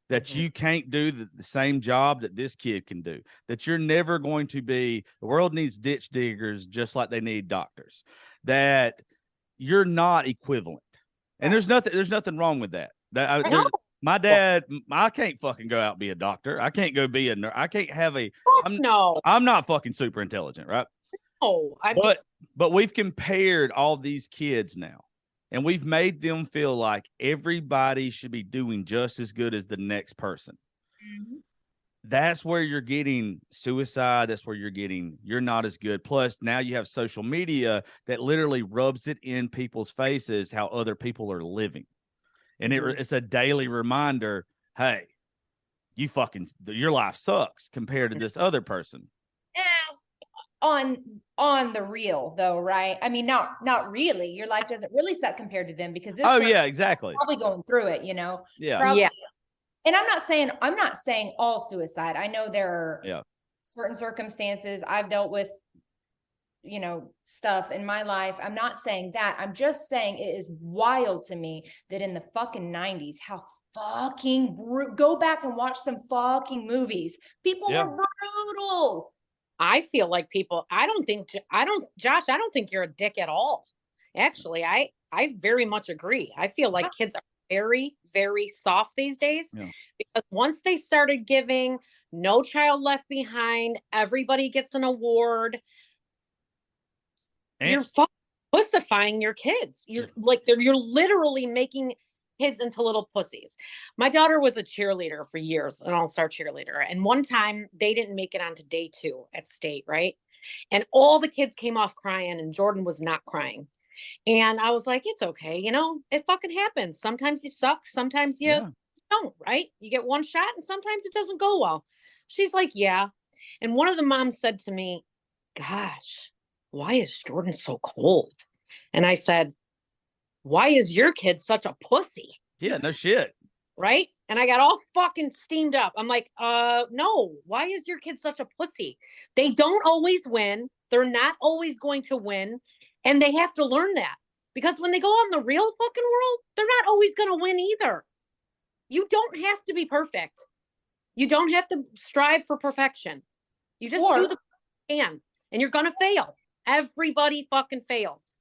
Speaker 2: that you can't do the same job that this kid can do, that you're never going to be, the world needs ditch diggers just like they need doctors, that you're not equivalent. And there's nothing wrong with that. My dad, I can't fucking go out and be a doctor. I can't go be a nurse. I can't have I'm not fucking super intelligent, right?
Speaker 3: Oh,
Speaker 2: but we've compared all these kids now. And we've made them feel like everybody should be doing just as good as the next person. Mm-hmm. That's where you're getting suicide. That's where you're not as good. Plus, now you have social media that literally rubs it in people's faces how other people are living. And it's a daily reminder, hey, your life sucks compared to this other person.
Speaker 4: On the real though, right? I mean, not really. Your life doesn't really suck compared to them because this
Speaker 2: yeah, exactly.
Speaker 4: Probably going through it, you know.
Speaker 2: Yeah.
Speaker 4: Probably. Yeah. And I'm not saying all suicide. I know there are certain circumstances I've dealt with, you know, stuff in my life. I'm not saying that. I'm just saying it is wild to me that in the fucking 90s, how fucking go back and watch some fucking movies. People were brutal.
Speaker 3: I feel like Josh, I don't think you're a dick at all. Actually, I very much agree. I feel like kids are very, very soft these days because once they started giving No Child Left Behind, everybody gets an award. You're pussifying your kids. You're literally making kids into little pussies. My daughter was a cheerleader for years, an all-star cheerleader. And one time they didn't make it onto day 2 at state, right? And all the kids came off crying and Jordan was not crying. And I was like, it's okay. You know, it fucking happens. Sometimes you suck. Sometimes you don't, right? You get one shot and sometimes it doesn't go well. She's like, yeah. And one of the moms said to me, gosh, why is Jordan so cold? And I said, why is your kid such a pussy?
Speaker 2: Yeah, no shit.
Speaker 3: Right? And I got all fucking steamed up. I'm like, no, why is your kid such a pussy? They don't always win. They're not always going to win. And they have to learn that. Because when they go out in the real fucking world, they're not always going to win either. You don't have to be perfect. You don't have to strive for perfection. You just do the can, and you're gonna fail. Everybody fucking fails.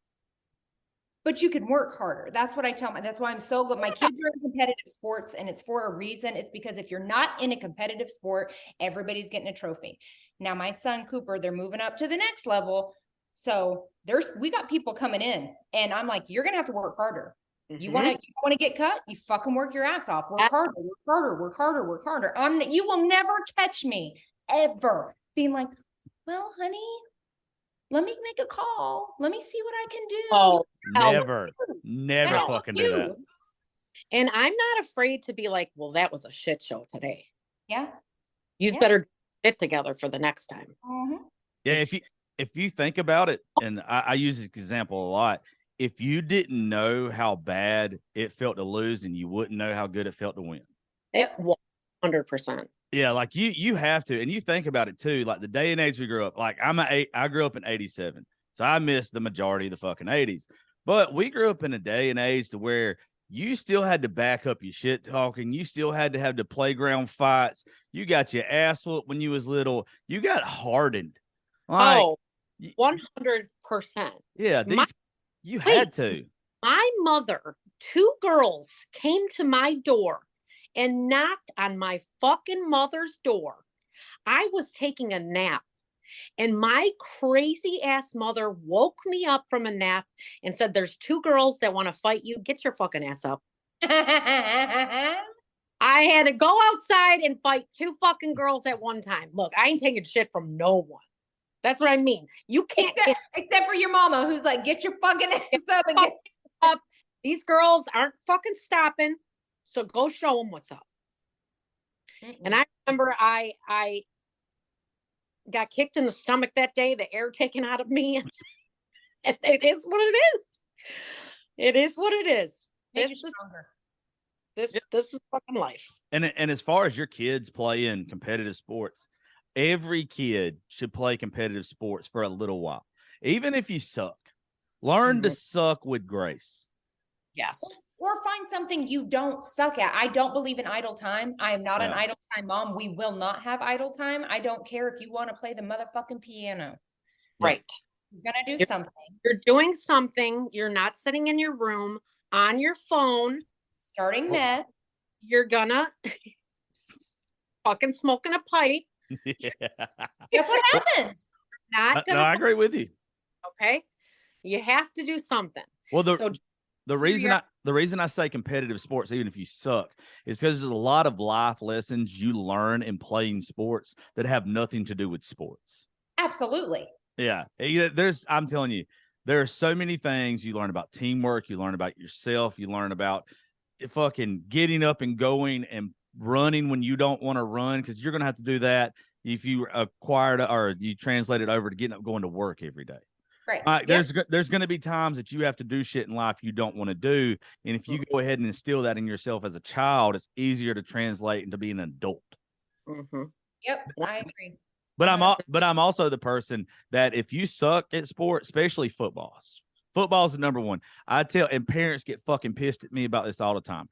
Speaker 4: But you can work harder. That's what I tell that's why I'm so good. My kids are in competitive sports, and it's for a reason. It's because if you're not in a competitive sport, everybody's getting a trophy. Now, my son Cooper, they're moving up to the next level. So we got people coming in, and I'm like, you're gonna have to work harder. You want to get cut? You fucking work your ass off. Work harder, work harder, work harder, work harder. You will never catch me ever being like, well, honey, let me make a call. Let me see what I can do.
Speaker 3: Oh,
Speaker 2: never fucking do that.
Speaker 3: And I'm not afraid to be like, well, that was a shit show today.
Speaker 4: Yeah.
Speaker 3: You better get together for the next time.
Speaker 2: Yeah. If you think about it, and I use this example a lot, if you didn't know how bad it felt to lose, and you wouldn't know how good it felt to win.
Speaker 3: 100%.
Speaker 2: Yeah, like you have to, and you think about it too. Like the day and age we grew up. Like I grew up in '87, so I missed the majority of the fucking '80s. But we grew up in a day and age to where you still had to back up your shit talking. You still had to have the playground fights. You got your ass whooped when you was little. You got hardened. Like,
Speaker 3: 100%.
Speaker 2: Yeah, you had to.
Speaker 3: My mother, 2 girls came to my door and knocked on my fucking mother's door. I was taking a nap, and my crazy ass mother woke me up from a nap and said, there's 2 girls that want to fight you. Get your fucking ass up. I had to go outside and fight 2 fucking girls at one time. Look, I ain't taking shit from no one. That's what I mean. You can't.
Speaker 4: Except for your mama, who's like, get your fucking ass up and get
Speaker 3: up. These girls aren't fucking stopping. So go show them what's up. And I remember I got kicked in the stomach that day, the air taken out of me. And it is what it is. It is what it is. This is fucking life.
Speaker 2: And as far as your kids playing competitive sports, every kid should play competitive sports for a little while. Even if you suck, learn to suck with grace.
Speaker 3: Yes.
Speaker 4: Or find something you don't suck at. I don't believe in idle time. I am not an idle time mom. We will not have idle time. I don't care if you want to play the motherfucking piano.
Speaker 3: Right.
Speaker 4: You're going to do something.
Speaker 3: You're doing something. You're not sitting in your room on your phone.
Speaker 4: Starting meth.
Speaker 3: You're gonna fucking smoking a pipe.
Speaker 4: That's what happens.
Speaker 3: Not gonna.
Speaker 2: No, I agree with you.
Speaker 3: Okay. You have to do something.
Speaker 2: Well, the reason I say competitive sports, even if you suck, is because there's a lot of life lessons you learn in playing sports that have nothing to do with sports.
Speaker 4: Absolutely.
Speaker 2: Yeah. I'm telling you, there are so many things you learn about teamwork. You learn about yourself. You learn about fucking getting up and going and running when you don't want to run, because you're going to have to do that if you acquired or you translate it over to getting up, going to work every day.
Speaker 4: Right.
Speaker 2: There's going to be times that you have to do shit in life you don't want to do. And if you go ahead and instill that in yourself as a child, it's easier to translate into being an adult.
Speaker 4: Yep. I agree.
Speaker 2: But I'm also the person that if you suck at sport, especially football's the number one. And parents get fucking pissed at me about this all the time.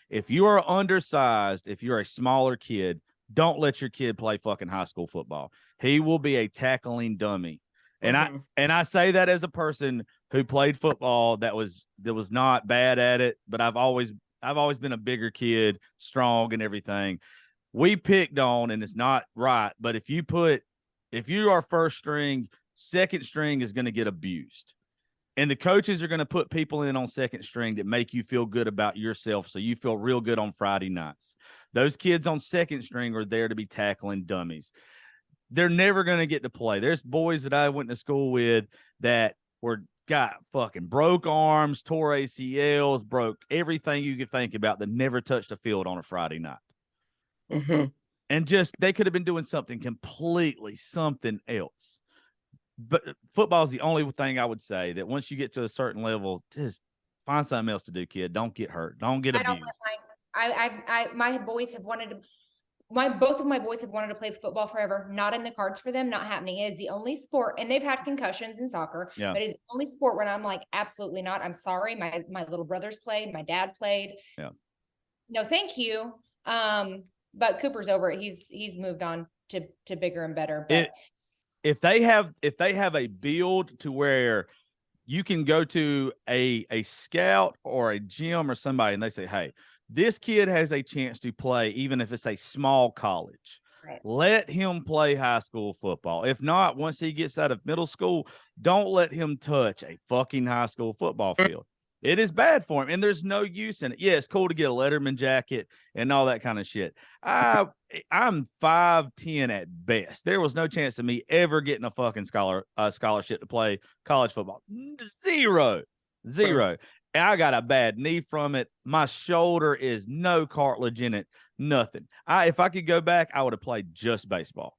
Speaker 2: If you are undersized, if you're a smaller kid, don't let your kid play fucking high school football. He will be a tackling dummy. And I say that as a person who played football that was not bad at it, but I've always been a bigger kid, strong and everything. We picked on, and it's not right, but if you are first string, second string is going to get abused. And the coaches are going to put people in on second string that make you feel good about yourself, so you feel real good on Friday nights. Those kids on second string are there to be tackling dummies. They're never going to get to play. There's boys that I went to school with that got fucking broke arms, tore ACLs, broke everything you could think about, that never touched a field on a Friday night. And just, they could have been doing something else. But football is the only thing I would say that once you get to a certain level, just find something else to do, kid. Don't get hurt. Don't get abused.
Speaker 4: Both of my boys have wanted to play football forever. Not in the cards for them. Not happening. It is the only sport, and they've had concussions in soccer.
Speaker 2: Yeah.
Speaker 4: But it's the only sport where I'm like, absolutely not. I'm sorry. My little brothers played. My dad played.
Speaker 2: Yeah.
Speaker 4: No, thank you. But Cooper's over it. He's moved on to bigger and better. But
Speaker 2: if they have a build to where you can go to a scout or a gym or somebody and they say, hey, this kid has a chance to play, even if it's a small college.
Speaker 4: Right.
Speaker 2: Let him play high school football. If not, once he gets out of middle school, don't let him touch a fucking high school football field. It is bad for him, and there's no use in it. Yeah, it's cool to get a Letterman jacket and all that kind of shit. I'm 5'10" at best. There was no chance of me ever getting a fucking scholarship to play college football. Zero. And I got a bad knee from it. My shoulder is no cartilage in it. Nothing. If I could go back, I would have played just baseball.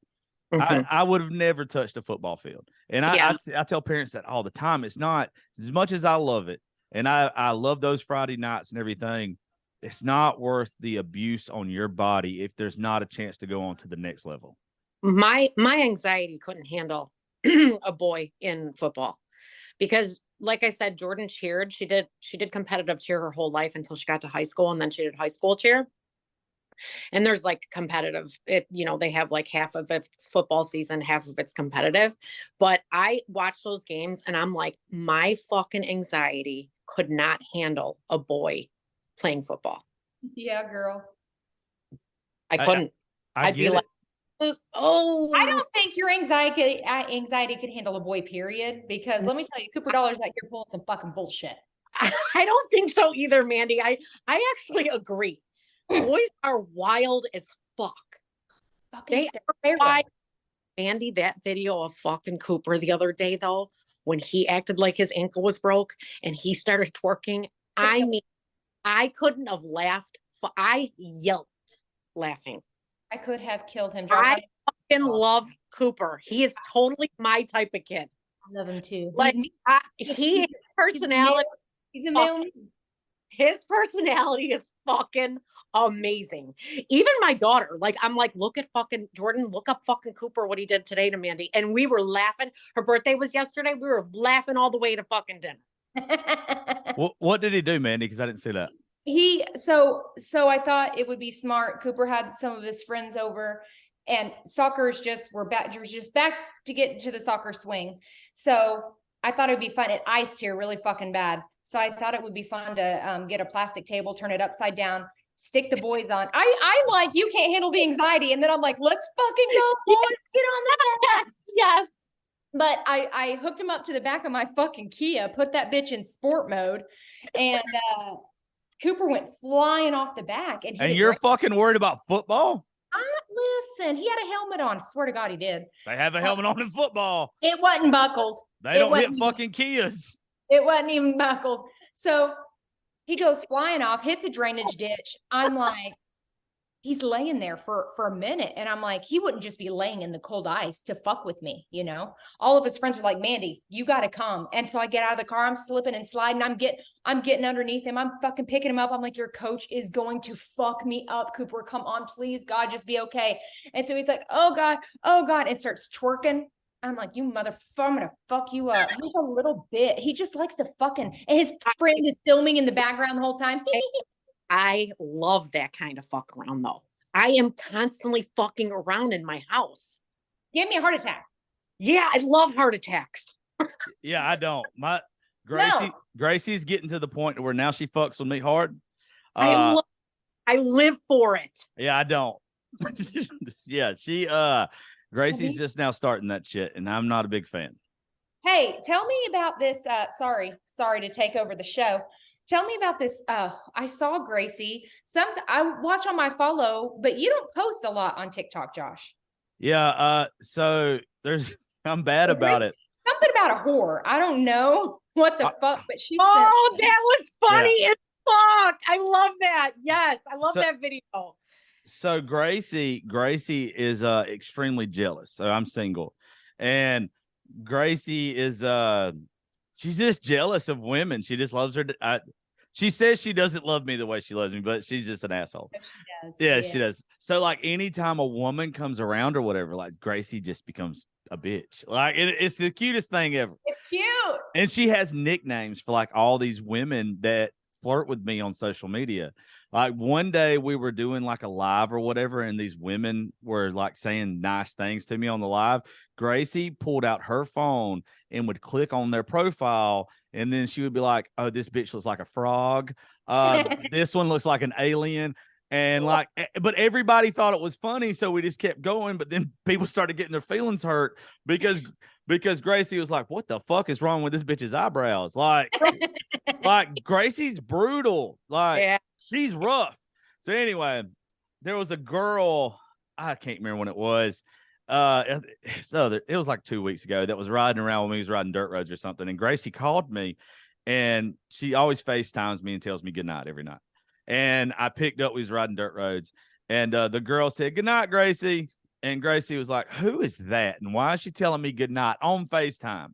Speaker 2: I would have never touched a football field. And I tell parents that all the time. It's not, as much as I love it, and I love those Friday nights and everything, it's not worth the abuse on your body if there's not a chance to go on to the next level.
Speaker 3: My anxiety couldn't handle a boy in football because, like I said, Jordan cheered. She did competitive cheer her whole life until she got to high school, and then she did high school cheer. And there's like competitive, they have like half of it's football season, half of it's competitive. But I watch those games and I'm like, my fucking anxiety could not handle a boy playing football.
Speaker 4: Yeah, girl.
Speaker 3: I couldn't.
Speaker 2: I'd be like,
Speaker 3: oh,
Speaker 4: I don't think your anxiety could handle a boy, period. Because let me tell you, Cooper Dollar's out here pulling some fucking bullshit.
Speaker 3: I don't think so either, Mandi. I actually agree. Boys are wild as fuck. They are wild. Mandi, that video of fucking Cooper the other day, though, when he acted like his ankle was broke and he started twerking, I mean, I couldn't have laughed. I yelped laughing.
Speaker 4: I could have killed him. Josh,
Speaker 3: I fucking love Cooper. He is totally my type of kid.
Speaker 4: I love him too.
Speaker 3: Like, his personality.
Speaker 4: He's a male.
Speaker 3: His personality is fucking amazing. Even my daughter, like, I'm like, look at fucking Jordan, look up fucking Cooper, what he did today to Mandi. And we were laughing. Her birthday was yesterday. We were laughing all the way to fucking dinner.
Speaker 2: What did he do, Mandi? Because I didn't see that.
Speaker 4: So I thought it would be smart. Cooper had some of his friends over, and we're back to get into the soccer swing. So I thought it would be fun. It iced here really fucking bad. So I thought it would be fun to get a plastic table, turn it upside down, stick the boys on. I'm like, you can't handle the anxiety. And then I'm like, let's fucking go, boys, get on the bus.
Speaker 3: Yes.
Speaker 4: But I hooked him up to the back of my fucking Kia, put that bitch in sport mode, and Cooper went flying off the back. And
Speaker 2: you're fucking worried about football?
Speaker 4: Listen, he had a helmet on. Swear to God, he did.
Speaker 2: They have a helmet on in football.
Speaker 4: It wasn't buckled.
Speaker 2: They don't hit fucking Kias.
Speaker 4: It wasn't even buckled. So he goes flying off, hits a drainage ditch. I'm like, he's laying there for a minute. And I'm like, he wouldn't just be laying in the cold ice to fuck with me, All of his friends are like, Mandi, you got to come. And so I get out of the car, I'm slipping and sliding. I'm getting underneath him. I'm fucking picking him up. I'm like, your coach is going to fuck me up, Cooper. Come on, please, God, just be okay. And so he's like, oh God, and starts twerking. I'm like, you motherfucker, I'm going to fuck you up. He's a little bit. He just likes to fucking, and his friend is filming in the background the whole time.
Speaker 3: I love that kind of fuck around, though. I am constantly fucking around in my house.
Speaker 4: Give me a heart attack.
Speaker 3: Yeah, I love heart attacks.
Speaker 2: Yeah, I don't. Gracie's getting to the point where now she fucks with me hard.
Speaker 3: I live for it.
Speaker 2: Yeah, I don't. Yeah, Gracie's just now starting that shit, and I'm not a big fan.
Speaker 4: Hey, tell me about this. Sorry to take over the show. Tell me about this. I saw Gracie. I watch on my follow, but you don't post a lot on TikTok, Josh.
Speaker 2: Yeah. So I'm bad about it.
Speaker 4: Something about a whore. I don't know what the fuck, but she said.
Speaker 3: Oh, that was funny as fuck. I love that. Yes, I love that video.
Speaker 2: So Gracie is extremely jealous. So I'm single, and Gracie is she's just jealous of women. She just loves her. She says she doesn't love me the way she loves me, but she's just an asshole. She does. So like anytime a woman comes around or whatever, like Gracie just becomes a bitch. Like it's the cutest thing ever.
Speaker 4: It's cute.
Speaker 2: And she has nicknames for like all these women that flirt with me on social media. Like one day we were doing like a live or whatever, and these women were like saying nice things to me on the live. Gracie pulled out her phone and would click on their profile, and then she would be like, "Oh, this bitch looks like a frog. This one looks like an alien." And like, but everybody thought it was funny, so we just kept going. But then people started getting their feelings hurt because Gracie was like, "What the fuck is wrong with this bitch's eyebrows?" Like Gracie's brutal. Like she's rough. So anyway, there was a girl, I can't remember when it was. It was like 2 weeks ago, that was riding around when we was riding dirt roads or something. And Gracie called me, and she always FaceTimes me and tells me good night every night. And I picked up, we was riding dirt roads, and the girl said, "Good night, Gracie." And Gracie was like, "Who is that? And why is she telling me good night on FaceTime?"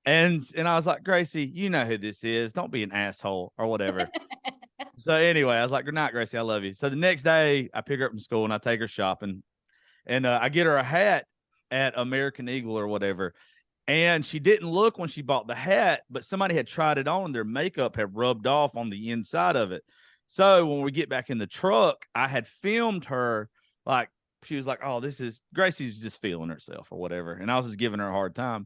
Speaker 2: And I was like, "Gracie, you know who this is. Don't be an asshole," or whatever. So anyway, I was like, "Good night, Gracie. I love you." So the next day I pick her up from school and I take her shopping, and I get her a hat at American Eagle or whatever. And she didn't look when she bought the hat, but somebody had tried it on and their makeup had rubbed off on the inside of it. So when we get back in the truck, I had filmed her, like, she was like, "Oh, this is Gracie's just feeling herself," or whatever. And I was just giving her a hard time.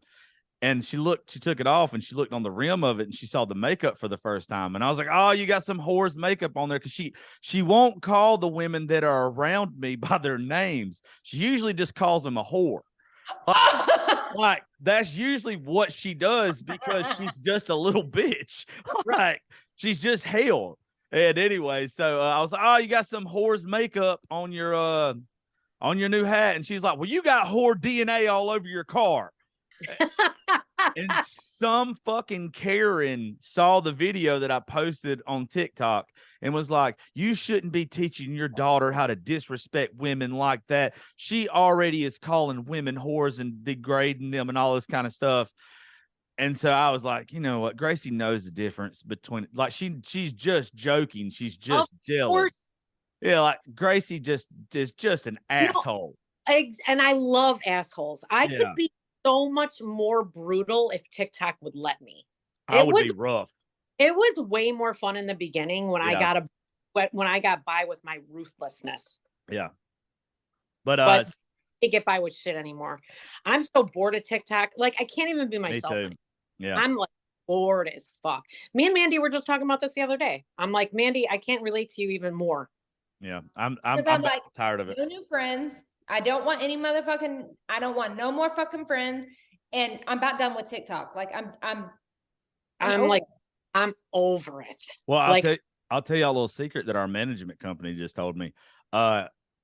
Speaker 2: And she took it off and she looked on the rim of it and she saw the makeup for the first time. And I was like, "Oh, you got some whore's makeup on there." Cause she won't call the women that are around me by their names. She usually just calls them a whore. Like that's usually what she does because she's just a little bitch. Like she's just hell. And anyway, so I was like, "Oh, you got some whore's makeup on your new hat." And she's like, "Well, you got whore DNA all over your car." And some fucking Karen saw the video that I posted on TikTok and was like, "You shouldn't be teaching your daughter how to disrespect women like that. She already is calling women whores and degrading them and all this kind of stuff." And so I was like, you know what? Gracie knows the difference between, like, she's just joking. She's just jealous. Yeah, like Gracie is just an asshole.
Speaker 3: And I love assholes. I could be so much more brutal if TikTok would let me.
Speaker 2: I would be rough.
Speaker 3: It was way more fun in the beginning when I got by with my ruthlessness.
Speaker 2: Yeah. But
Speaker 3: I can't get by with shit anymore. I'm so bored of TikTok. Like I can't even be myself.
Speaker 2: Me too. Yeah.
Speaker 3: I'm like bored as fuck. Me and Mandi were just talking about this the other day. I'm like, "Mandi, I can't relate to you even more."
Speaker 2: Yeah. I'm
Speaker 4: like,
Speaker 2: tired of it.
Speaker 4: No new friends. I don't want no more fucking friends. And I'm about done with TikTok. Like I'm
Speaker 3: over it.
Speaker 2: Well, I'll tell you a little secret that our management company just told me.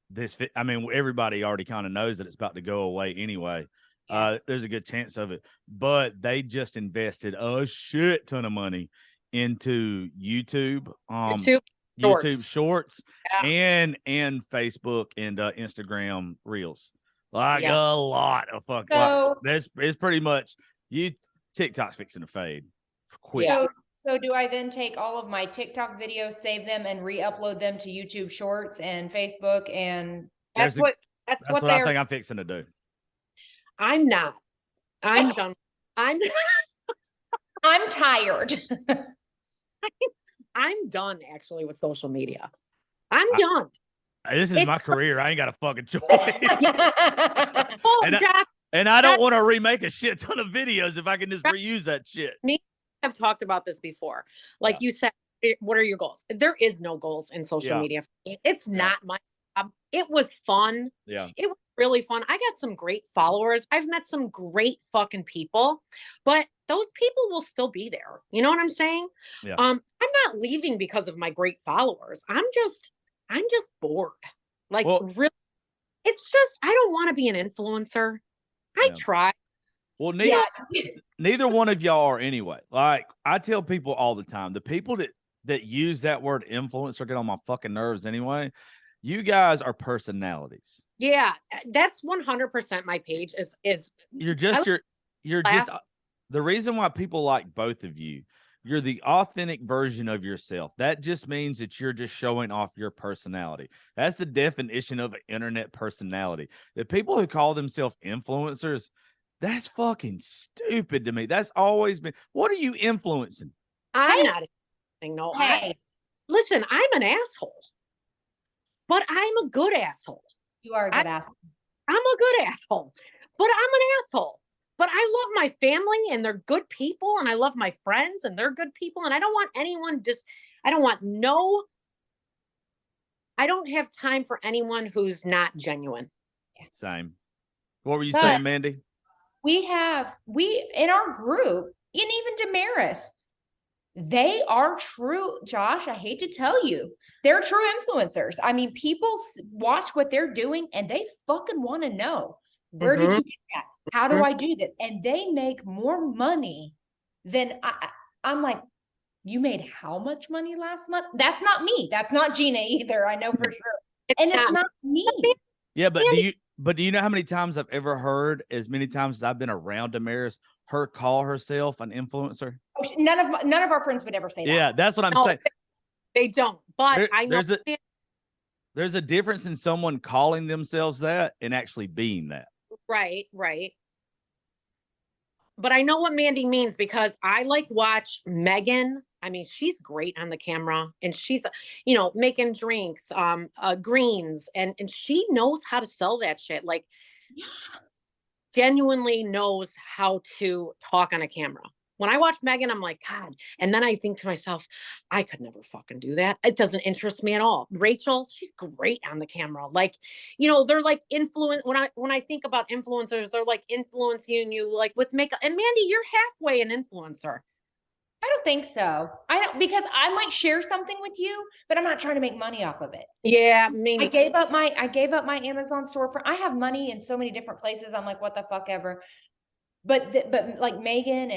Speaker 2: Everybody already kind of knows that it's about to go away anyway. There's a good chance of it, but they just invested a shit ton of money into YouTube, YouTube Shorts, and Facebook and Instagram Reels. Like a lot of fuck. So, it's pretty much TikTok's fixing to fade quick.
Speaker 4: So do I then take all of my TikTok videos, save them, and re-upload them to YouTube Shorts and Facebook? And
Speaker 2: that's what I think I'm fixing to do.
Speaker 3: I'm not. I'm done. I'm
Speaker 4: tired.
Speaker 3: I'm done actually with social media. I'm done.
Speaker 2: This is my career. I ain't got a fucking choice. And I don't want to remake a shit ton of videos if I can just reuse that shit.
Speaker 3: I've talked about this before. Like you said, what are your goals? There is no goals in social media. It's not my job. It was fun.
Speaker 2: Yeah.
Speaker 3: It was really fun. I got some great followers. I've met some great fucking people, but those people will still be there. You know what I'm saying?
Speaker 2: Yeah.
Speaker 3: I'm not leaving because of my great followers. I'm just bored. Like really, it's just, I don't want to be an influencer. I try.
Speaker 2: Well, neither one of y'all are anyway. Like I tell people all the time, the people that use that word influencer get on my fucking nerves anyway. You guys are personalities.
Speaker 3: Yeah, that's 100% my page is
Speaker 2: you're just the reason why people like both of you, you're the authentic version of yourself. That just means that you're just showing off your personality. That's the definition of an internet personality. The people who call themselves influencers, that's fucking stupid to me. That's always been, what are you influencing?
Speaker 3: I'm not. anything. No,
Speaker 4: Hey,
Speaker 3: listen, I'm an asshole, but I'm a good asshole.
Speaker 4: you are a good ass.
Speaker 3: I'm a good asshole, but I'm an asshole. But I love my family and they're good people, and I love my friends and they're good people, and I don't want anyone I don't have time for anyone who's not genuine.
Speaker 2: Same. What were you
Speaker 4: But-
Speaker 2: saying, Mandy?
Speaker 4: We in our group, and even Damaris, they are true, Josh. I hate to tell you, they're true influencers. I mean, people watch what they're doing and they fucking want to know, where did you get that? How do I do this? And they make more money than I'm like, you made how much money last month? That's not me. That's not Gina either. I know for sure. And it's not me.
Speaker 2: Yeah, but do you know how many times I've ever heard, as many times as I've been around Damaris, her call herself an influencer?
Speaker 4: None of our friends would ever say that.
Speaker 2: Yeah, that's what I'm saying.
Speaker 3: They don't. But I know
Speaker 2: there's a difference in someone calling themselves that and actually being that.
Speaker 3: Right. But I know what Mandi means, because I watch Megan. I mean, she's great on the camera, and she's, making drinks, greens, and she knows how to sell that shit. Like, genuinely knows how to talk on a camera. When I watch Megan, I'm like, God. And then I think to myself, I could never fucking do that. It doesn't interest me at all. Rachel, she's great on the camera. Like, they're like influence. When I think about influencers, they're like influencing you like with makeup. And Mandi, you're halfway an influencer.
Speaker 4: I don't think so. I don't, because I might share something with you, but I'm not trying to make money off of it.
Speaker 3: Yeah,
Speaker 4: I gave up my Amazon store I have money in so many different places. I'm like, what the fuck ever. But like Megan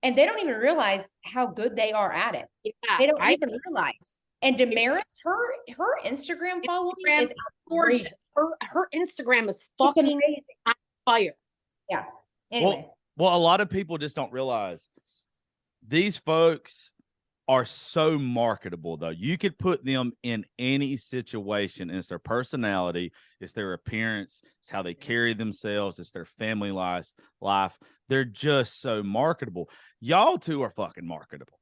Speaker 4: and they don't even realize how good they are at it. Yeah, they don't even realize. And Damaris, her Instagram following is outrageous.
Speaker 3: Her Instagram is fucking on fire.
Speaker 4: Yeah. Anyway.
Speaker 2: Well, a lot of people just don't realize these folks are so marketable, though. You could put them in any situation. It's their personality, it's their appearance, it's how they carry themselves, it's their family life. They're just so marketable. Y'all two are fucking marketable.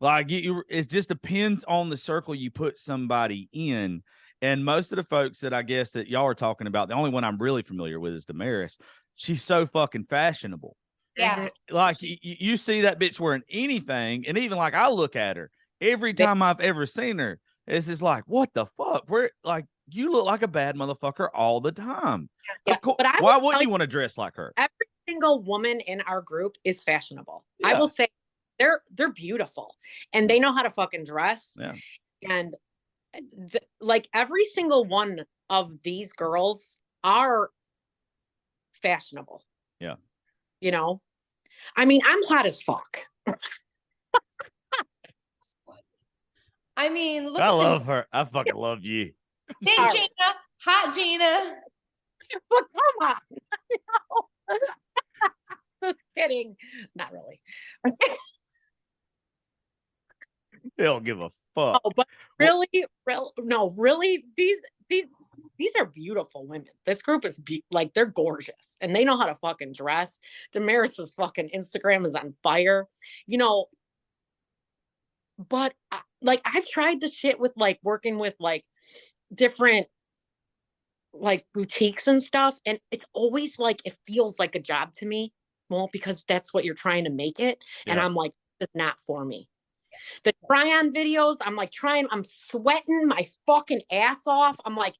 Speaker 2: Like, it just depends on the circle you put somebody in. And most of the folks that I guess that y'all are talking about, the only one I'm really familiar with is Damaris. She's so fucking fashionable.
Speaker 4: Yeah.
Speaker 2: Like, you see that bitch wearing anything. And even like, I look at her every time I've ever seen her. It's just like, what the fuck? You look like a bad motherfucker all the time.
Speaker 3: Yeah,
Speaker 2: but why wouldn't you want to dress like her?
Speaker 3: Every single woman in our group is fashionable. Yeah. I will say they're beautiful and they know how to fucking dress. Yeah. And like every single one of these girls are fashionable.
Speaker 2: Yeah.
Speaker 3: I mean, I'm hot as fuck.
Speaker 4: I mean, look.
Speaker 2: I love her. I fucking love you.
Speaker 4: Big Gina, hot Gina.
Speaker 3: But come on. Just kidding. Not really.
Speaker 2: They don't give a fuck.
Speaker 3: Oh, but really, these are beautiful women. This group is they're gorgeous and they know how to fucking dress. Damaris's fucking Instagram is on fire, but I've tried the shit with working with different boutiques and stuff. And it's always it feels like a job to me. Well, because that's what you're trying to make it. Yeah. And I'm like, it's not for me. The try-on videos, I'm I'm sweating my fucking ass off. I'm like,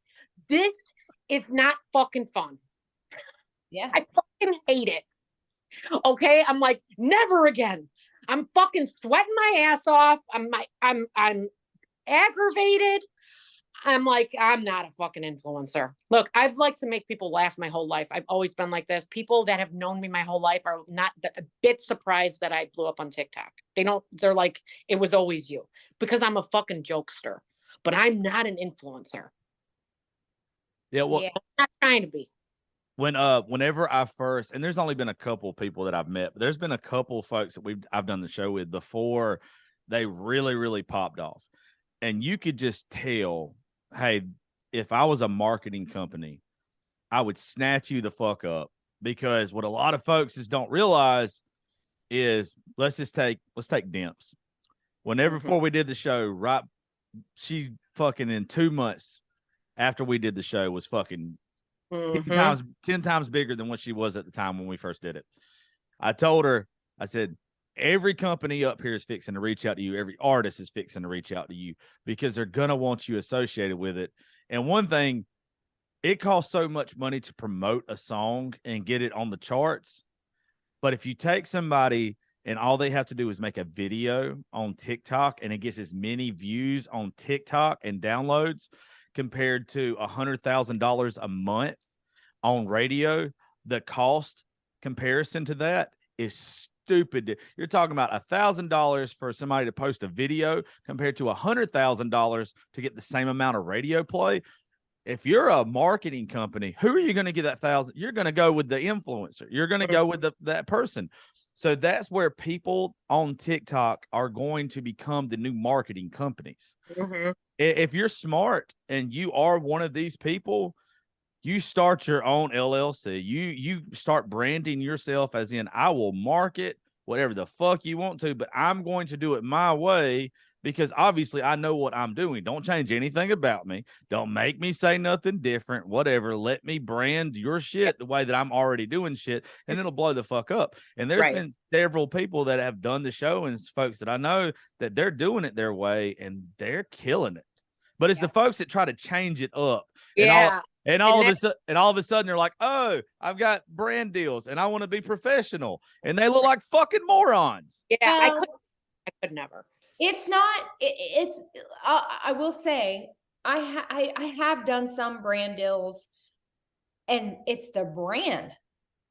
Speaker 3: this is not fucking fun.
Speaker 4: Yeah.
Speaker 3: I fucking hate it. Okay. I'm like, never again. I'm fucking sweating my ass off. I'm aggravated. I'm like, I'm not a fucking influencer. Look, I'd like to make people laugh my whole life. I've always been like this. People that have known me my whole life are not a bit surprised that I blew up on TikTok. They're like, it was always you, because I'm a fucking jokester, but I'm not an influencer.
Speaker 2: Yeah. Well,
Speaker 3: I'm not trying to be.
Speaker 2: Whenever I first, and there's only been a couple people that I've met, but there's been a couple folks that I've done the show with before they really, really popped off. And you could just tell, hey, if I was a marketing company, I would snatch you the fuck up, because what a lot of folks don't realize is let's take Demps. Whenever before we did the show, right? She fucking in 2 months after we did the show was fucking 10 times bigger than what she was at the time when we first did it. I told her, I said, every company up here is fixing to reach out to you. Every artist is fixing to reach out to you because they're going to want you associated with it. And one thing, it costs so much money to promote a song and get it on the charts. But if you take somebody and all they have to do is make a video on TikTok and it gets as many views on TikTok and downloads compared to $100,000 a month on radio, the cost comparison to that is stupid. You're talking about $1,000 for somebody to post a video compared to $100,000 to get the same amount of radio play. If you're a marketing company, who are you going to get that $1,000? You're going to go with the influencer. You're going to go with that person. So that's where people on TikTok are going to become the new marketing companies. If you're smart and you are one of these people, you start your own LLC. You start branding yourself as in, I will market whatever the fuck you want to, but I'm going to do it my way because obviously I know what I'm doing. Don't change anything about me. Don't make me say nothing different, whatever. Let me brand your shit the way that I'm already doing shit, and it'll blow the fuck up. And there's been several people that have done the show and folks that I know that they're doing it their way and they're killing it. But it's the folks that try to change it up. And all of a sudden they're like, oh, I've got brand deals and I want to be professional. And they look like fucking morons.
Speaker 3: Yeah, I could never.
Speaker 4: It's not, I will say, I have done some brand deals and it's the brand.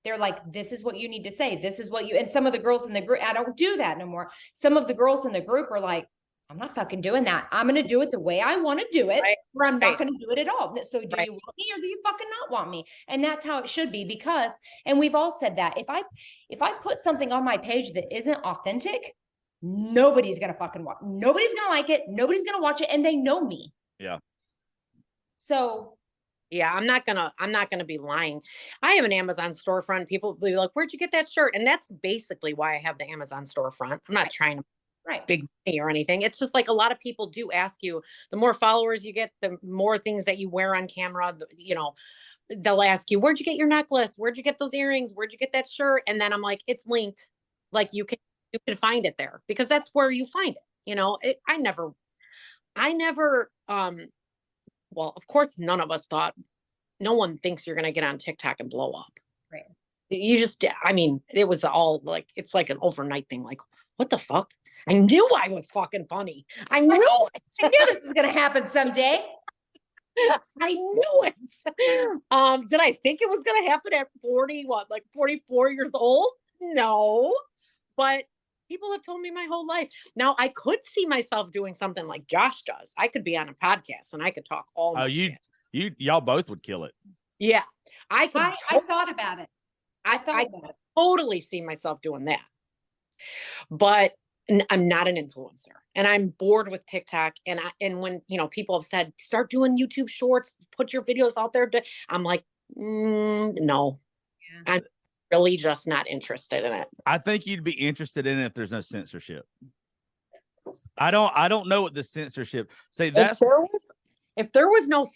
Speaker 4: They're like, this is what you need to say. This is what you, and some of the girls in the group, I don't do that no more. Some of the girls in the group are like, I'm not fucking doing that. I'm going to do it the way I want to do it, or I'm not going to do it at all. So do you want me or do you fucking not want me? And that's how it should be because, and we've all said that if I put something on my page that isn't authentic, nobody's going to fucking watch. Nobody's going to like it. Nobody's going to watch it. And they know me.
Speaker 2: Yeah.
Speaker 4: So
Speaker 3: yeah, I'm not gonna be lying. I have an Amazon storefront. People will be like, where'd you get that shirt? And that's basically why I have the Amazon storefront. I'm not trying to big money or anything. It's just like a lot of people do ask you, the more followers you get, the more things that you wear on camera, they'll ask you, where'd you get your necklace? Where'd you get those earrings? Where'd you get that shirt? And then I'm like, it's linked. Like you can find it there because that's where you find it. I never, well, of course, none of us thought, no one thinks you're going to get on TikTok and blow up.
Speaker 4: Right.
Speaker 3: You just, it was all like, it's like an overnight thing. Like, what the fuck? I knew I was fucking funny. I knew it.
Speaker 4: I knew this was going to happen someday.
Speaker 3: I knew it. Did I think it was going to happen at 44 years old? No, but people have told me my whole life. Now I could see myself doing something like Josh does. I could be on a podcast and I could talk all my shit.
Speaker 2: Y'all both would kill it.
Speaker 3: Yeah. I
Speaker 4: thought about it.
Speaker 3: I totally see myself doing that. But I'm not an influencer and I'm bored with TikTok. And when, people have said, start doing YouTube shorts, put your videos out there. I'm like, no, I'm really just not interested in it.
Speaker 2: I think you'd be interested in it if there's no censorship. I don't know what the censorship say.
Speaker 3: If there was no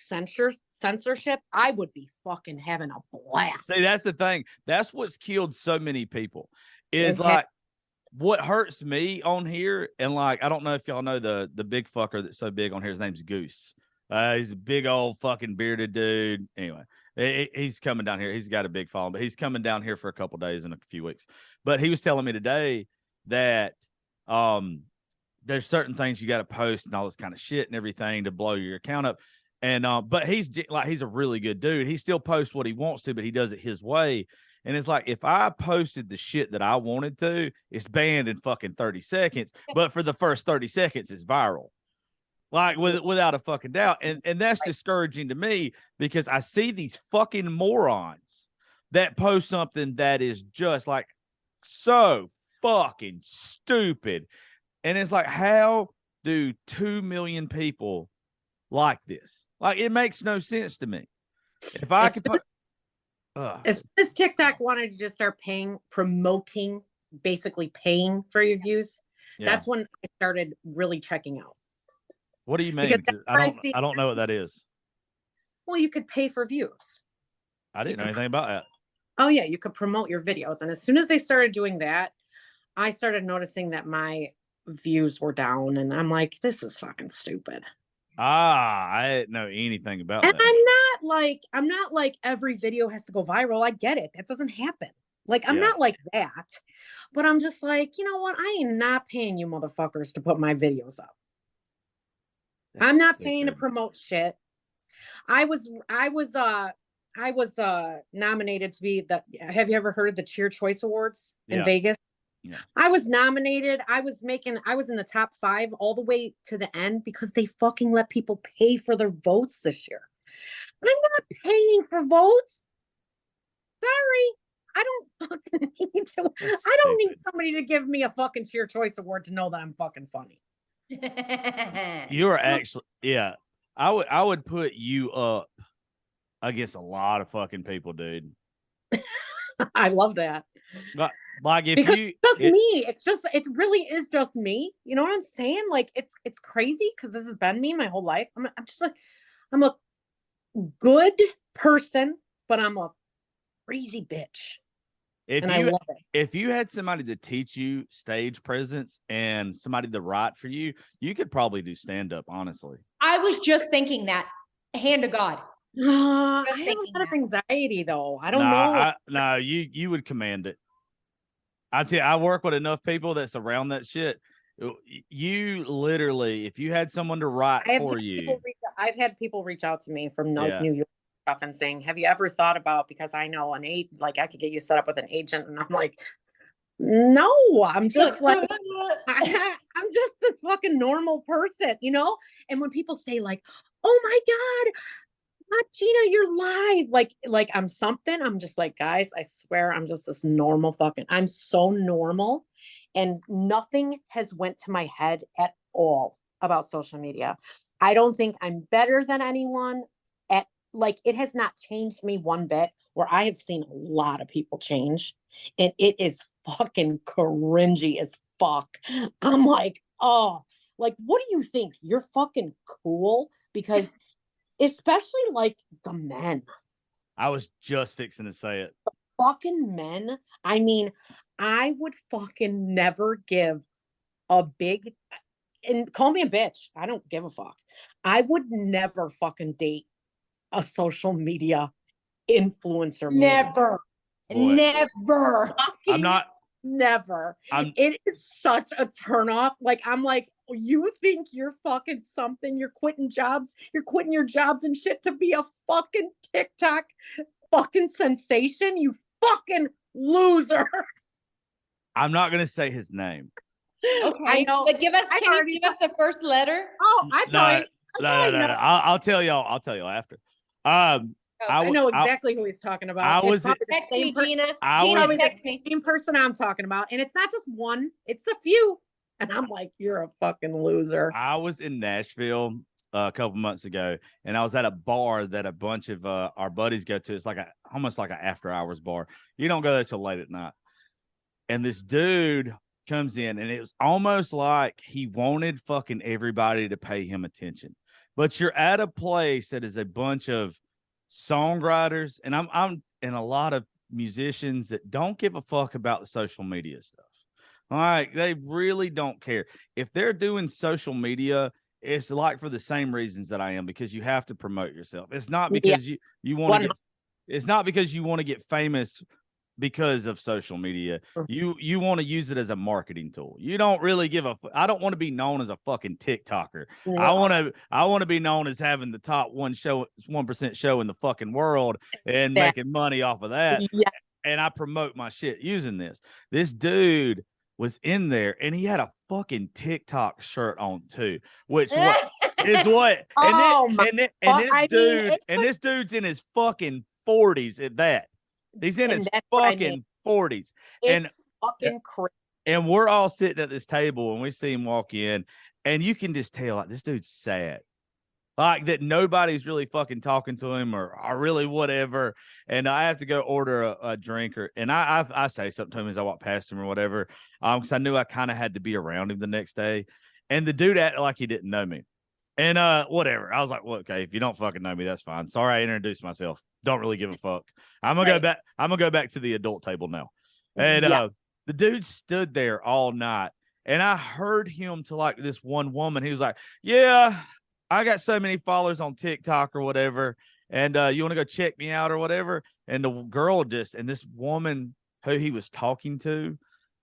Speaker 3: censorship, I would be fucking having a blast.
Speaker 2: See, that's the thing. That's what's killed so many people is like, what hurts me on here, and like, I don't know if y'all know the big fucker that's so big on here. His name's Goose. He's a big old fucking bearded dude. Anyway, he's coming down here. He's got a big following, but he's coming down here for a couple days in a few weeks. But he was telling me today that there's certain things you got to post and all this kind of shit and everything to blow your account up. And but he's a really good dude. He still posts what he wants to, but he does it his way. And it's like, if I posted the shit that I wanted to, it's banned in fucking 30 seconds. But for the first 30 seconds, it's viral. Like without a fucking doubt. And that's discouraging to me because I see these fucking morons that post something that is just like so fucking stupid. And it's like, how do 2 million people like this? Like, it makes no sense to me. If I could put...
Speaker 3: As soon as TikTok wanted to just start promoting, basically paying for your views, That's when I started really checking out.
Speaker 2: What do you mean?
Speaker 3: Because
Speaker 2: Because I don't know what that is.
Speaker 3: Well, you could pay for views.
Speaker 2: I didn't know anything about that.
Speaker 3: Oh yeah, you could promote your videos. And as soon as they started doing that, I started noticing that my views were down, and I'm like, this is fucking stupid.
Speaker 2: I didn't know anything about
Speaker 3: And
Speaker 2: that.
Speaker 3: I'm not like every video has to go viral. I get it. That doesn't happen. Like, I'm not like that. But I'm just like, you know what? I am not paying you motherfuckers to put my videos up. I'm not paying to promote shit. I was nominated to be have you ever heard of the Cheer Choice Awards in Vegas?
Speaker 2: Yeah.
Speaker 3: I was nominated. I was in the top 5 all the way to the end because they fucking let people pay for their votes this year. I'm not paying for votes. Sorry. I don't fucking need to. I don't need somebody to give me a fucking Cheer Choice Award to know that I'm fucking funny.
Speaker 2: You are actually, I would put you up against a lot of fucking people, dude.
Speaker 3: I love that.
Speaker 2: Like if
Speaker 3: because
Speaker 2: you,
Speaker 3: me, it really is just me. You know what I'm saying? Like it's crazy because this has been me my whole life. I'm just like, I'm a good person, but I'm a crazy bitch.
Speaker 2: If you had somebody to teach you stage presence and somebody to write for you, you could probably do stand up. Honestly,
Speaker 4: I was just thinking that. Hand to God.
Speaker 3: I have a lot of anxiety though. I don't know.
Speaker 2: You would command it. I tell you, I work with enough people that's around that shit. You literally, if you had someone to write for you,
Speaker 3: I've had people reach out to me from New York stuff and saying, "Have you ever thought about?" Because I know like I could get you set up with an agent, and I'm like, no, I'm just like, I'm just a fucking normal person, you know. And when people say like, "Oh my God, Gina, you're live," like I'm something, I'm just like, guys, I swear I'm just this normal I'm so normal, and nothing has went to my head at all about social media. I don't think I'm better than anyone. It has not changed me one bit, where I have seen a lot of people change, and it is fucking cringy as fuck. I'm like, oh, like, what do you think? You're fucking cool? Because especially like the men.
Speaker 2: I was just fixing to say it.
Speaker 3: Fucking men. I mean, I would fucking never give a big, and call me a bitch, I don't give a fuck. I would never fucking date a social media influencer.
Speaker 4: Never. Never.
Speaker 2: I'm not.
Speaker 3: Never. It is such a turnoff. Like, I'm like, you think you're fucking something? You're quitting jobs. You're quitting your jobs and shit to be a fucking TikTok fucking sensation? You fucking loser.
Speaker 2: I'm not gonna say his name.
Speaker 4: Okay, I know. But can you give us the first letter?
Speaker 3: Oh,
Speaker 2: No. I'll tell y'all. I'll tell y'all after.
Speaker 3: I know exactly who he's talking about.
Speaker 4: Text me, Gina. Gina, text me.
Speaker 3: Same person I'm talking about, and it's not just one; it's a few. And I'm like, you're a fucking loser.
Speaker 2: I was in Nashville a couple months ago, and I was at a bar that a bunch of our buddies go to. It's like almost like an after hours bar. You don't go there till late at night. And this dude comes in, and it was almost like he wanted fucking everybody to pay him attention. But you're at a place that is a bunch of songwriters, and I'm and a lot of musicians that don't give a fuck about the social media stuff. All right, they really don't care. If they're doing social media, it's like for the same reasons that I am, because you have to promote yourself. It's not because you want to get, it's not because you want to get famous because of social media. You want to use it as a marketing tool. You don't really give a I don't want to be known as a fucking TikToker. No. I want to be known as having the top 1% show in the fucking world and making money off of that.
Speaker 3: Yeah.
Speaker 2: And I promote my shit using this. This dude was in there, and he had a fucking TikTok shirt on too, which is what this dude's in his fucking 40s at that. He's in his fucking 40s.
Speaker 3: It's fucking crazy.
Speaker 2: And we're all sitting at this table, and we see him walk in, and you can just tell, like, this dude's sad. like that nobody's really fucking talking to him or really whatever. And I have to go order a drink and I say something to him as I walk past him or whatever. Because I knew I kind of had to be around him the next day. And the dude acted like he didn't know me. And whatever. I was like, well, okay, if you don't fucking know me, that's fine. Sorry I introduced myself. Don't really give a fuck. I'm gonna go back. I'm gonna go back to the adult table now. And the dude stood there all night. And I heard him to like this one woman. He was like, yeah, I got so many followers on TikTok or whatever. And you want to go check me out or whatever? And the girl and this woman who he was talking to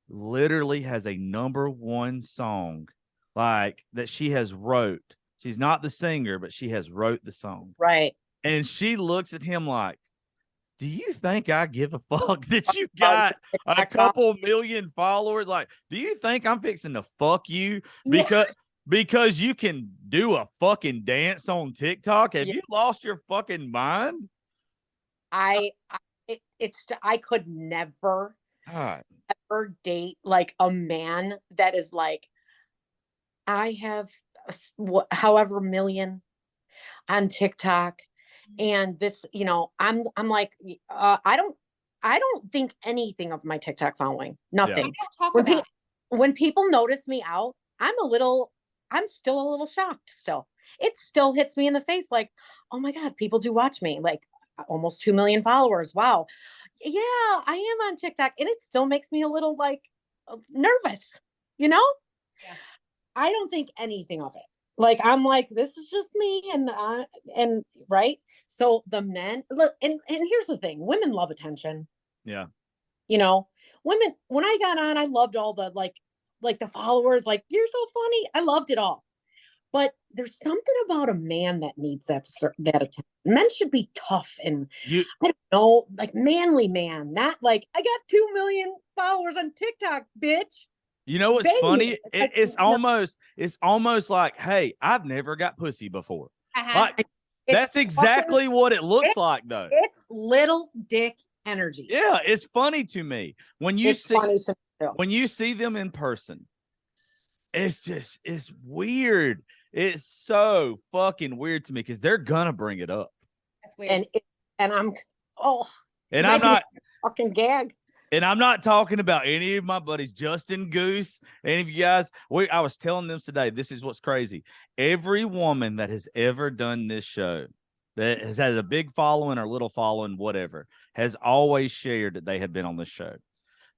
Speaker 2: literally has a #1 song like that she has wrote. She's not the singer, but she has wrote the song.
Speaker 3: Right.
Speaker 2: And she looks at him like, do you think I give a fuck that you got a couple million followers? Like, do you think I'm fixing to fuck you because you can do a fucking dance on TikTok? Have you lost your fucking mind?
Speaker 3: I could never ever date like a man that is like, I have however million on TikTok, and this, I'm like, I don't think anything of my TikTok following. Nothing. When people notice me out, I'm still a little shocked. Still, it still hits me in the face. Like, oh my God, people do watch me. Like almost 2 million followers. Wow. Yeah, I am on TikTok, and it still makes me a little like nervous. Yeah. I don't think anything of it. Like, I'm like, this is just me. And right. So the men look, and here's the thing. Women love attention.
Speaker 2: Yeah.
Speaker 3: Women, when I got on, I loved all the, like the followers, like, you're so funny. I loved it all. But there's something about a man that needs that attention. Men should be tough and I don't know, like manly man, not like, I got 2 million followers on TikTok, bitch.
Speaker 2: You know what's funny? It's almost like, hey, I've never got pussy before. Like that's exactly what it looks like, though.
Speaker 3: It's little dick energy.
Speaker 2: Yeah, it's funny to me when you see them in person. It's weird. It's so fucking weird to me because they're gonna bring it up.
Speaker 4: That's weird.
Speaker 3: And I'm
Speaker 2: not
Speaker 3: fucking gag.
Speaker 2: And I'm not talking about any of my buddies, Justin, Goose, any of you guys. I was telling them today, this is what's crazy. Every woman that has ever done this show, that has had a big following or little following, whatever, has always shared that they had been on this show.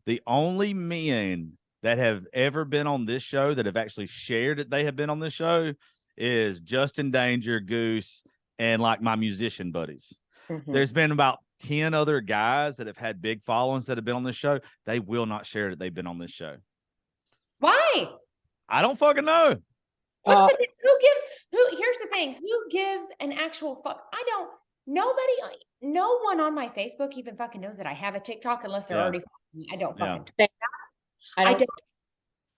Speaker 2: The only men that have ever been on this show that have actually shared that they have been on this show is Justin Danger, Goose, and like my musician buddies. Mm-hmm. There's been about 10 other guys that have had big followings that have been on this show. They will not share that they've been on this show.
Speaker 4: Why?
Speaker 2: I don't fucking know.
Speaker 4: Here's the thing. Who gives an actual fuck? No one on my Facebook even fucking knows that I have a TikTok unless they're already following me. I don't fucking do that. I don't.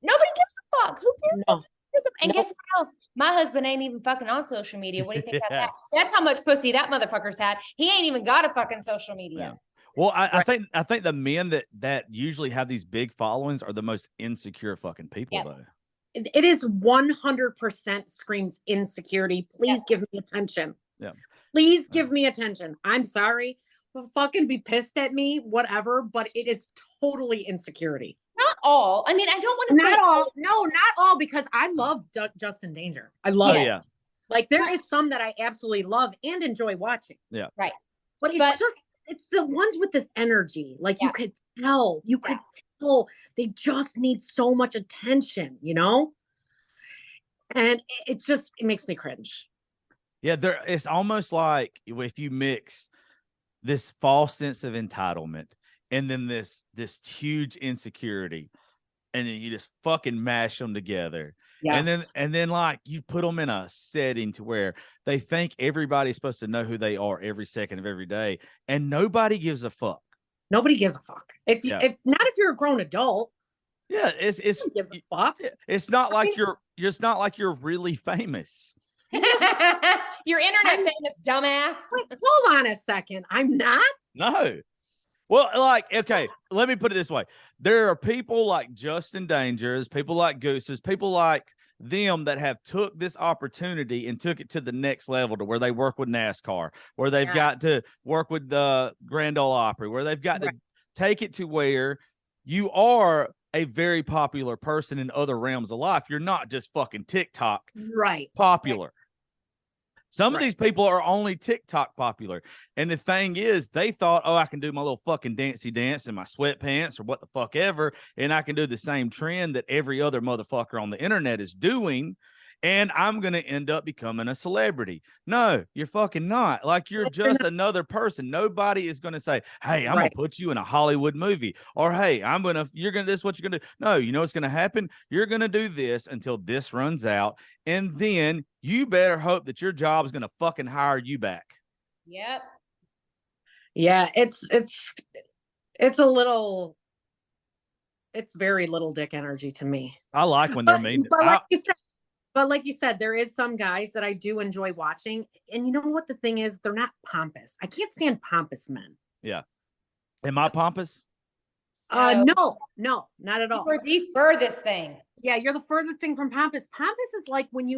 Speaker 4: Nobody gives a fuck. Who gives a fuck? And guess what else? My husband ain't even fucking on social media. What do you think about that? That's how much pussy that motherfucker's had. He ain't even got a fucking social media.
Speaker 2: Yeah. Well, I think the men that usually have these big followings are the most insecure fucking people, though.
Speaker 3: It is 100% screams insecurity. Please give me attention. Yeah. Please give me attention. I'm sorry. Fucking be pissed at me, whatever, but it is totally insecurity.
Speaker 4: Not all. I mean, I don't want to say
Speaker 3: not all. No, not all, because I love Justin Danger. I love it. Yeah. Like there is some that I absolutely love and enjoy watching.
Speaker 2: Yeah.
Speaker 4: Right.
Speaker 3: But it's the ones with this energy. Like you could tell they just need so much attention, And it makes me cringe.
Speaker 2: Yeah, it's almost like if you mix this false sense of entitlement and then this huge insecurity, and then you just fucking mash them together. Yes. And then like you put them in a setting to where they think everybody's supposed to know who they are every second of every day, and nobody gives a fuck.
Speaker 3: Nobody gives a fuck. If you're a grown adult.
Speaker 2: Yeah, it's
Speaker 3: gives a fuck.
Speaker 2: It's not like you're really famous.
Speaker 4: You're internet famous, dumbass.
Speaker 3: Wait, hold on a second. I'm not?
Speaker 2: No. Well, like, okay, let me put it this way. There are people like Justin Danger, there's people like Goose, there's people like them that have took this opportunity and took it to the next level to where they work with NASCAR, where they've got to work with the Grand Ole Opry, where they've got to take it to where you are a very popular person in other realms of life. You're not just fucking TikTok popular. Some of these people are only TikTok popular. And the thing is, they thought, oh, I can do my little fucking dancey dance in my sweatpants or what the fuck ever, and I can do the same trend that every other motherfucker on the internet is doing, and I'm going to end up becoming a celebrity. No, you're fucking not. Like, you're just another person. Nobody is going to say, hey, I'm going to put you in a Hollywood movie, or hey, this is what you're going to do. No, you know what's going to happen? You're going to do this until this runs out, and then you better hope that your job is going to fucking hire you back.
Speaker 4: Yep.
Speaker 3: Yeah, it's very little dick energy to me.
Speaker 2: I like when they're mean.
Speaker 3: But like you said, there is some guys that I do enjoy watching. And you know what the thing is? They're not pompous. I can't stand pompous men.
Speaker 2: Yeah. Am I pompous?
Speaker 3: No, not at all.
Speaker 4: You're the furthest thing.
Speaker 3: Yeah, you're the furthest thing from pompous. Pompous is like when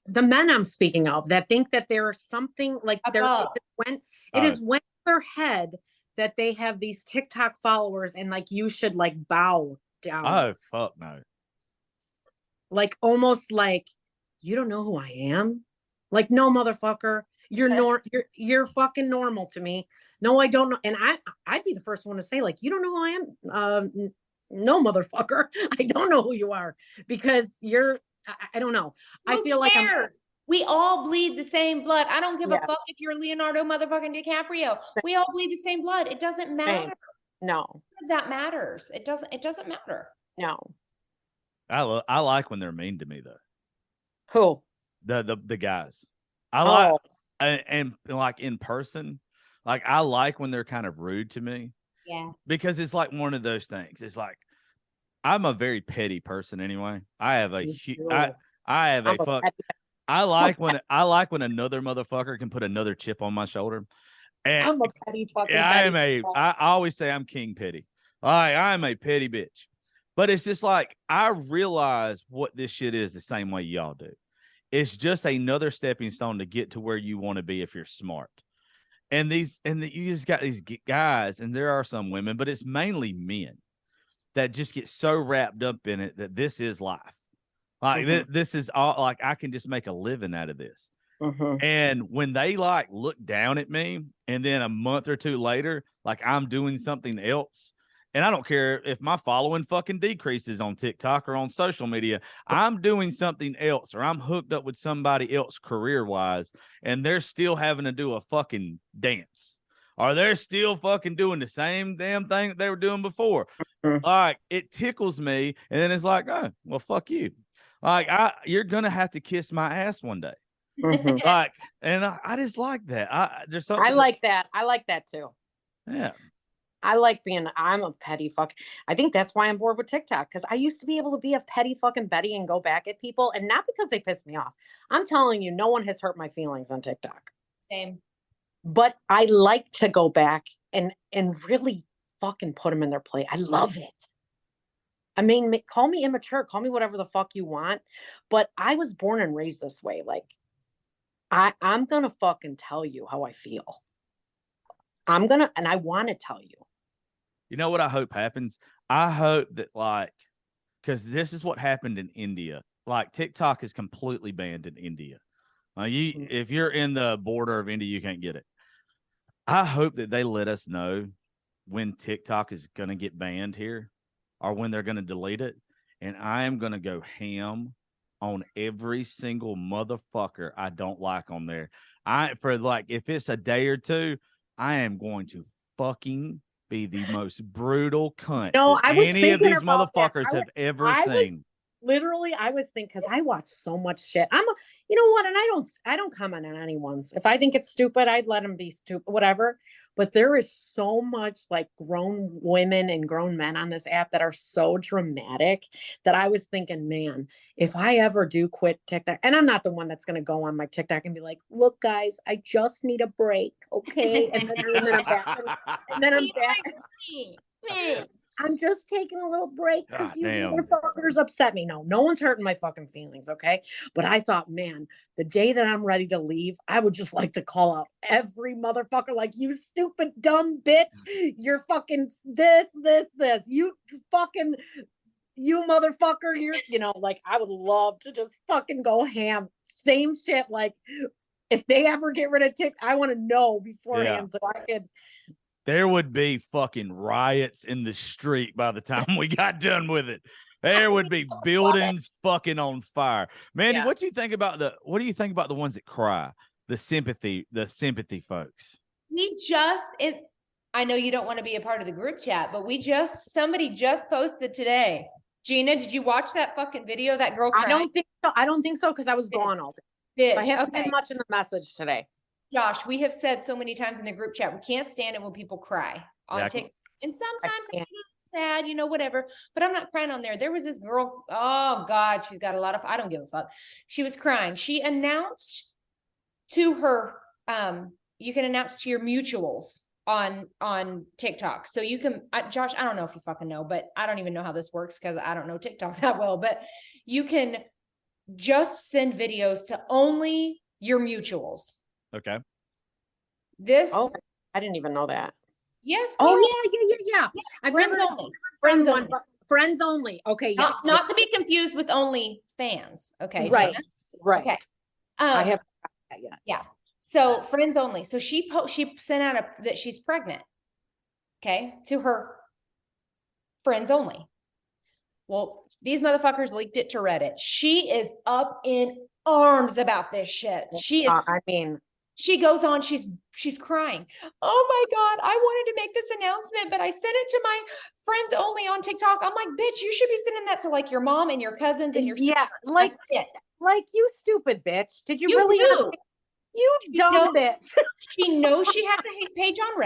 Speaker 3: the men I'm speaking of that think that there's something like it is when their head that they have these TikTok followers and like you should like bow down.
Speaker 2: Oh, fuck no.
Speaker 3: Like almost like you don't know who I am. Like, no, motherfucker, you're fucking normal to me. No, I don't know. And I'd be the first one to say, like, you don't know who I am. No, motherfucker, I don't know who you are because I don't know.
Speaker 4: Who
Speaker 3: I feel
Speaker 4: cares? We all bleed the same blood. I don't give a fuck if you're Leonardo motherfucking DiCaprio. We all bleed the same blood. It doesn't matter.
Speaker 3: No,
Speaker 4: that matters. It doesn't matter.
Speaker 3: No.
Speaker 2: I like when they're mean to me though.
Speaker 3: Who?
Speaker 2: The guys. I like and like in person, like I like when they're kind of rude to me.
Speaker 4: Yeah.
Speaker 2: Because it's like one of those things. It's like I'm a very petty person anyway. I like when another motherfucker can put another chip on my shoulder. And
Speaker 3: I'm a petty fucking
Speaker 2: I always say I'm king petty. I'm a petty bitch. But it's just like I realize what this shit is the same way y'all do. It's just another stepping stone to get to where you want to be if you're smart. And you just got these guys, and there are some women, but it's mainly men that just get so wrapped up in it that this is life. Like this is all, like I can just make a living out of this. And when they like look down at me, and then a month or two later, like I'm doing something else, and I don't care if my following fucking decreases on TikTok or on social media, I'm doing something else, or I'm hooked up with somebody else career-wise, and they're still having to do a fucking dance, or they're still fucking doing the same damn thing that they were doing before. Like, it tickles me, and then it's like, oh, well, fuck you. Like, you're gonna have to kiss my ass one day. Like, and I just like that. There's something
Speaker 3: I like that. I like that too.
Speaker 2: Yeah.
Speaker 3: I'm a petty fuck. I think that's why I'm bored with TikTok, because I used to be able to be a petty fucking Betty and go back at people, and not because they pissed me off. I'm telling you, no one has hurt my feelings on TikTok.
Speaker 4: Same.
Speaker 3: But I like to go back and really fucking put them in their place. I love it. I mean, call me immature, call me whatever the fuck you want, but I was born and raised this way. Like, I'm gonna fucking tell you how I feel. And I want to tell you.
Speaker 2: You know what I hope happens? I hope that, like, because this is what happened in India. Like, TikTok is completely banned in India. If you're in the border of India, you can't get it. I hope that they let us know when TikTok is going to get banned here, or when they're going to delete it. And I am going to go ham on every single motherfucker I don't like on there. If it's a day or two, I am going to fucking be the most brutal cunt any of these motherfuckers have ever seen.
Speaker 3: I was thinking, because I watch so much shit. You know what? And I don't comment on anyone's. If I think it's stupid, I'd let them be stupid, whatever. But there is so much like grown women and grown men on this app that are so dramatic that I was thinking, man, if I ever do quit TikTok, and I'm not the one that's going to go on my TikTok and be like, look, guys, I just need a break. Okay. And then I'm back. And then I'm back. I'm just taking a little break because
Speaker 2: God
Speaker 3: you
Speaker 2: damn.
Speaker 3: motherfuckers upset me. No one's hurting my fucking feelings, okay? But I thought, man, the day that I'm ready to leave, I would just like to call out every motherfucker like, you stupid dumb bitch. You're fucking this. You fucking, you motherfucker. Like I would love to just fucking go ham. Same shit. Like if they ever get rid of TikTok, I want to know beforehand so I could.
Speaker 2: There would be fucking riots in the street by the time we got done with it. There would be buildings fucking on fire. Mandy, what do you think about the ones that cry? The sympathy folks.
Speaker 4: I know you don't want to be a part of the group chat, but somebody just posted today. Gina, did you watch that fucking video? That girl crying?
Speaker 3: I don't think so because I was gone all day.
Speaker 4: Bitch,
Speaker 3: I haven't been much in the message today.
Speaker 4: Josh, we have said so many times in the group chat, we can't stand it when people cry on TikTok. And sometimes I get sad, whatever, but I'm not crying on there. There was this girl, oh God, she's got a lot of, I don't give a fuck. She was crying. She announced to her, you can announce to your mutuals on TikTok. So you can, Josh, I don't know if you fucking know, but I don't even know how this works because I don't know TikTok that well, but you can just send videos to only your mutuals.
Speaker 2: Okay.
Speaker 3: I didn't even know that.
Speaker 4: Yes.
Speaker 3: Yeah.
Speaker 4: Friends only.
Speaker 3: Friends only. Okay. Yes.
Speaker 4: Not to be confused with only fans. Okay.
Speaker 3: Right.
Speaker 4: Gina?
Speaker 3: Right.
Speaker 4: Okay.
Speaker 3: I have that yet.
Speaker 4: Yeah. So friends only. So she sent out that she's pregnant. Okay. To her friends only. Well, these motherfuckers leaked it to Reddit. She is up in arms about this shit. She is. She goes on, she's crying. Oh my God, I wanted to make this announcement, but I sent it to my friends only on TikTok. I'm like, bitch, you should be sending that to like your mom and your cousins and your sister.
Speaker 3: Like you stupid bitch. Did you really
Speaker 4: do?
Speaker 3: You dumb bitch.
Speaker 4: She knows she has a hate page on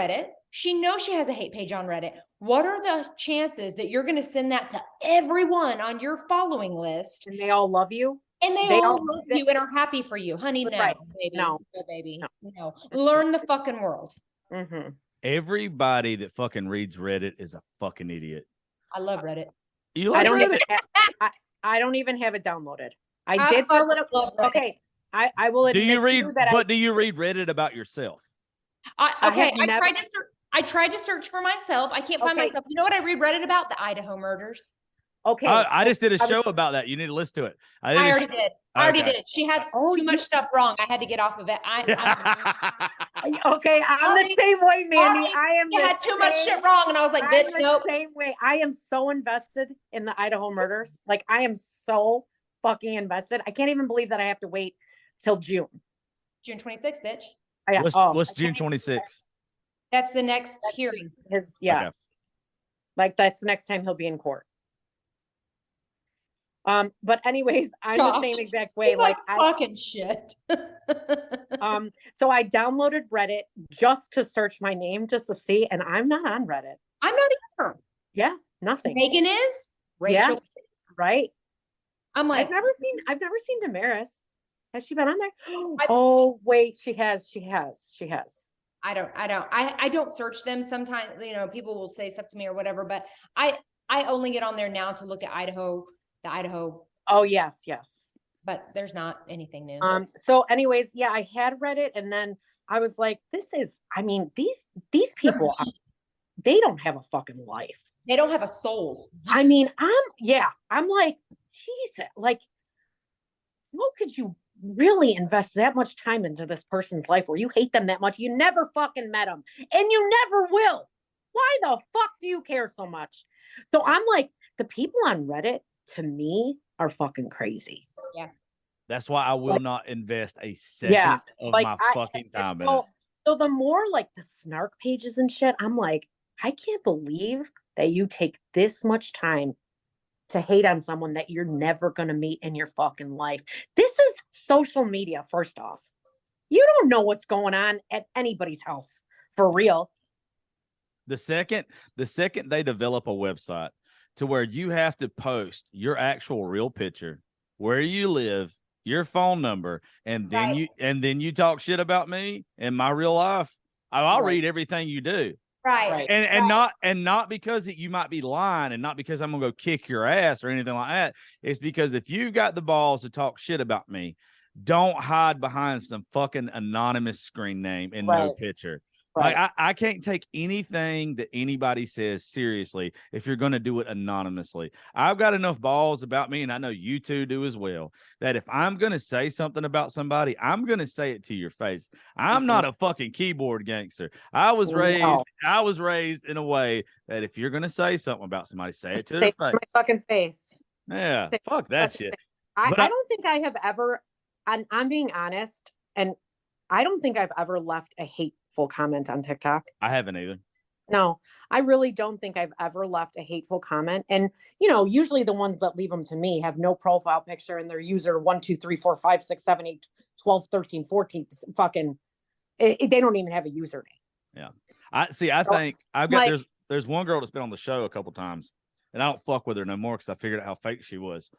Speaker 4: Reddit. What are the chances that you're going to send that to everyone on your following list?
Speaker 3: And they all love you?
Speaker 4: And they all love you and are happy for you. Honey, no,
Speaker 3: right.
Speaker 4: baby.
Speaker 3: No,
Speaker 4: baby. No. Learn the fucking world.
Speaker 3: Mm-hmm.
Speaker 2: Everybody that fucking reads Reddit is a fucking idiot.
Speaker 4: I love Reddit.
Speaker 2: You like Reddit?
Speaker 3: I don't even have it downloaded. I did for a little. Okay. I will admit
Speaker 2: do you read Reddit about yourself?
Speaker 4: I tried to search for myself. I can't find myself. You know what I read Reddit about? The Idaho murders.
Speaker 2: Okay. I just did a show about that. You need to listen to it. I
Speaker 4: already did. She had too much stuff wrong. I had to get off of it.
Speaker 3: Okay, I'm the same way, Mandy.
Speaker 4: You had too much shit wrong, and I was like, bitch, nope.
Speaker 3: Same way. I am so invested in the Idaho murders. Like, I am so fucking invested. I can't even believe that I have to wait till June.
Speaker 4: June 26th, bitch.
Speaker 2: What's June 26th?
Speaker 4: That's the next hearing.
Speaker 3: Like that's the next time he'll be in court. But anyways, I'm the same exact way.
Speaker 4: Like fucking shit.
Speaker 3: So I downloaded Reddit just to search my name, just to see, and I'm not on Reddit.
Speaker 4: I'm not either.
Speaker 3: Yeah, nothing.
Speaker 4: Megan is. Rachel is.
Speaker 3: Right.
Speaker 4: I'm like,
Speaker 3: I've never seen Damaris. Has she been on there? Oh wait, she has.
Speaker 4: I don't search them sometimes. People will say stuff to me or whatever, but I only get on there now to look at the Idaho.
Speaker 3: Oh yes.
Speaker 4: But there's not anything new.
Speaker 3: So anyways, yeah, I had Reddit, and then I was like, these people, they don't have a fucking life.
Speaker 4: They don't have a soul.
Speaker 3: I mean, I'm like, Jesus, like, how could you really invest that much time into this person's life where you hate them that much? You never fucking met them, and you never will. Why the fuck do you care so much? So I'm like, the people on Reddit, to me, are fucking crazy.
Speaker 4: Yeah.
Speaker 2: That's why I will not invest a second of my fucking time in it.
Speaker 3: So the more like the snark pages and shit, I'm like, I can't believe that you take this much time to hate on someone that you're never going to meet in your fucking life. This is social media, first off. You don't know what's going on at anybody's house, for real.
Speaker 2: The second they develop a website to where you have to post your actual real picture, where you live, your phone number, and then you talk shit about me and my real life, I'll read everything you do.
Speaker 4: Right.
Speaker 2: And not because that you might be lying, and not because I'm gonna go kick your ass or anything like that. It's because if you've got the balls to talk shit about me, don't hide behind some fucking anonymous screen name and no picture.
Speaker 3: Right.
Speaker 2: Like I can't take anything that anybody says seriously if you're going to do it anonymously. I've got enough balls about me, and I know you two do as well, that if I'm going to say something about somebody, I'm going to say it to your face. I'm not a fucking keyboard gangster. I was raised in a way that if you're going to say something about somebody, say it to their face.
Speaker 3: My fucking face.
Speaker 2: Yeah, fuck that shit.
Speaker 3: I don't think I have ever, and I'm being honest, and I don't think I've ever left a hateful comment on TikTok.
Speaker 2: I haven't either.
Speaker 3: No, I really don't think I've ever left a hateful comment. And, you know, usually the ones that leave them to me have no profile picture and their user 1, 2, 3, 4, 5, 6, 7, 8, 12, 13, 14, fucking, they don't even have a username.
Speaker 2: Yeah. I think I've got, there's one girl that's been on the show a couple times, and I don't fuck with her no more because I figured out how fake she was.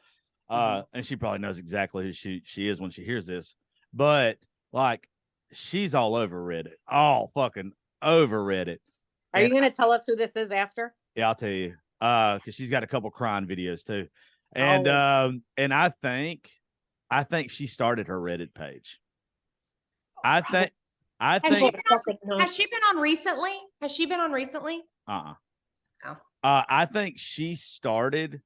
Speaker 2: And she probably knows exactly who she is when she hears this. But like, she's all over Reddit, all fucking over Reddit.
Speaker 3: Are you going to tell us who this is after?
Speaker 2: Yeah, I'll tell you. Because she's got a couple crying videos too. And and I think she started her Reddit page. I think
Speaker 4: Has she been on recently? Has she been on recently?
Speaker 2: Oh. I think she started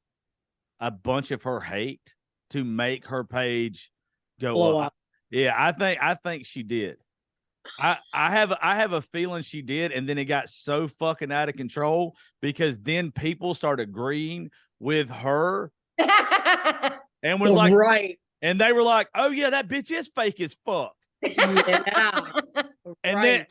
Speaker 2: a bunch of her hate to make her page go up. Yeah, I think she did. I have a feeling she did, and then it got so fucking out of control because then people started agreeing with her and was like,
Speaker 3: right.
Speaker 2: And they were like, oh yeah, that bitch is fake as fuck.
Speaker 3: Yeah.
Speaker 2: And then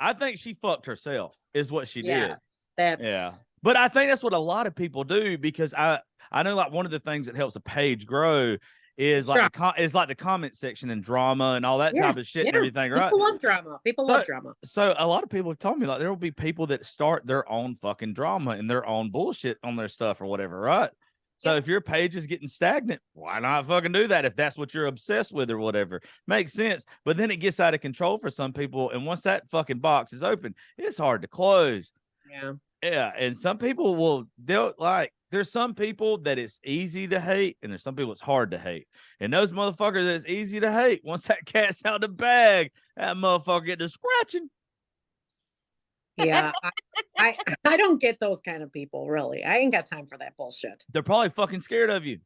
Speaker 2: I think she fucked herself is what she did.
Speaker 3: Yeah.
Speaker 2: But I think that's what a lot of people do, because I know like one of the things that helps a page grow is like the comment section and drama and all that type of shit and everything, right?
Speaker 3: People love drama. People love drama.
Speaker 2: So a lot of people have told me like there will be people that start their own fucking drama and their own bullshit on their stuff or whatever, right? So if your page is getting stagnant, why not fucking do that if that's what you're obsessed with or whatever? Makes sense. But then it gets out of control for some people, and once that fucking box is open, it's hard to close.
Speaker 3: Yeah.
Speaker 2: Yeah, and some people there's some people that it's easy to hate, and there's some people it's hard to hate. And those motherfuckers that it's easy to hate, once that cat's out of the bag, that motherfucker get to scratching.
Speaker 3: Yeah, I don't get those kind of people, really. I ain't got time for that bullshit.
Speaker 2: They're probably fucking scared of you.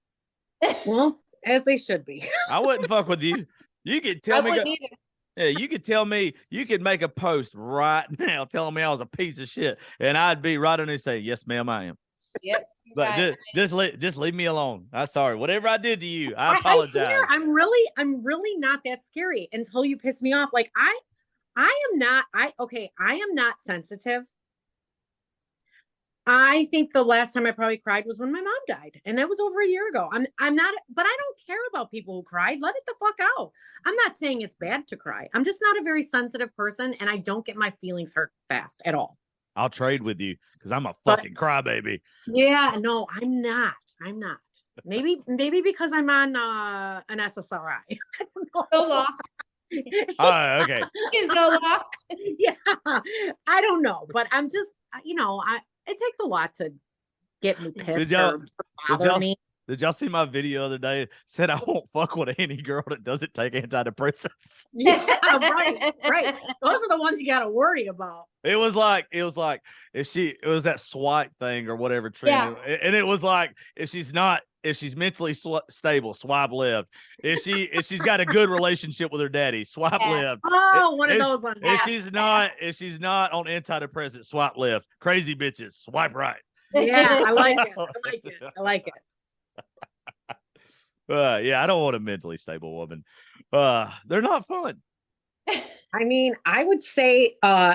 Speaker 3: Well, as they should be.
Speaker 2: I wouldn't fuck with you. You could tell me. Yeah, you could tell me, you could make a post right now telling me I was a piece of shit, and I'd be right on there saying, yes, ma'am, I am.
Speaker 4: Yes.
Speaker 2: But just leave me alone. I'm sorry. Whatever I did to you, I apologize.
Speaker 3: I swear, I'm really not that scary until you piss me off. Like I am not sensitive. I think the last time I probably cried was when my mom died, and that was over a year ago. I'm not, but I don't care about people who cried. Let it the fuck out. I'm not saying it's bad to cry. I'm just not a very sensitive person, and I don't get my feelings hurt fast at all.
Speaker 2: I'll trade with you because I'm a fucking crybaby.
Speaker 3: Yeah, no, I'm not. Maybe because I'm on an SSRI. I don't know.
Speaker 4: Go loft.
Speaker 2: Oh, okay.
Speaker 4: Is go loft.
Speaker 3: Yeah, I don't know, but I'm just, it takes a lot to get me pissed.
Speaker 2: Did y'all see my video the other day? Said I won't fuck with any girl that doesn't take antidepressants.
Speaker 3: Yeah, right. Those are the ones you got to worry about.
Speaker 2: It was like it was that SWAT thing or whatever training, and it was like if she's mentally stable, swipe left. If she's got a good relationship with her daddy, swipe left.
Speaker 3: Oh, one of those ones.
Speaker 2: If she's not on antidepressants, swipe left. Crazy bitches, swipe right.
Speaker 3: Yeah, I like it.
Speaker 2: Yeah, I don't want a mentally stable woman. They're not fun.
Speaker 3: I mean, I would say, no,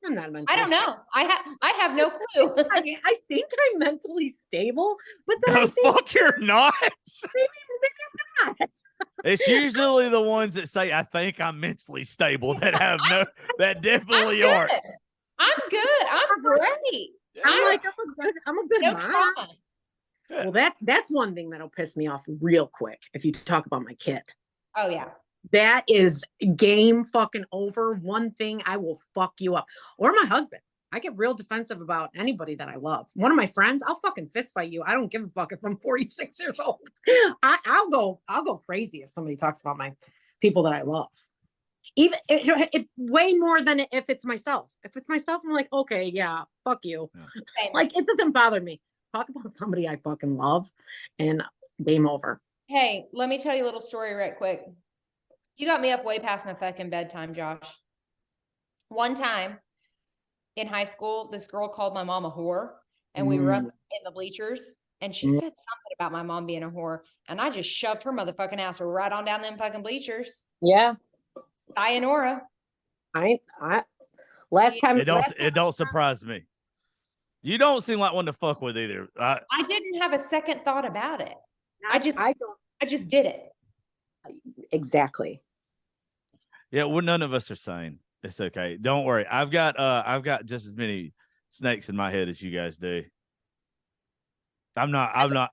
Speaker 3: I'm not mentally.
Speaker 4: I don't know. I have no clue.
Speaker 3: I think I'm mentally stable, but then
Speaker 2: the fuck you're not.
Speaker 3: Maybe I'm not.
Speaker 2: It's usually the ones that say, "I think I'm mentally stable," that that definitely aren't.
Speaker 4: I'm good. I'm great.
Speaker 3: I'm a good
Speaker 4: no
Speaker 3: mom.
Speaker 4: trauma.
Speaker 3: Well, that's one thing that'll piss me off real quick if you talk about my kid.
Speaker 4: Oh yeah.
Speaker 3: That is game fucking over. One thing, I will fuck you up. Or my husband. I get real defensive about anybody that I love. One of my friends, I'll fucking fist fight you. I don't give a fuck if I'm 46 years old. I'll go crazy if somebody talks about my people that I love. Even it way more than if it's myself. If it's myself, I'm like, okay, yeah, fuck you.
Speaker 4: Same.
Speaker 3: Like, it doesn't bother me. Talk about somebody I fucking love, and game over.
Speaker 4: Hey, let me tell you a little story right quick. You got me up way past my fucking bedtime, Josh. One time in high school, this girl called my mom a whore, and we were up in the bleachers, and she said something about my mom being a whore, and I just shoved her motherfucking ass right on down them fucking bleachers.
Speaker 3: Yeah.
Speaker 4: Sayonara.
Speaker 3: Last time
Speaker 2: It don't surprise me. You don't seem like one to fuck with either.
Speaker 4: I didn't have a second thought about it. I just did it.
Speaker 3: Exactly.
Speaker 2: Yeah, well, none of us are sane. It's okay. Don't worry. I've got just as many snakes in my head as you guys do. I'm not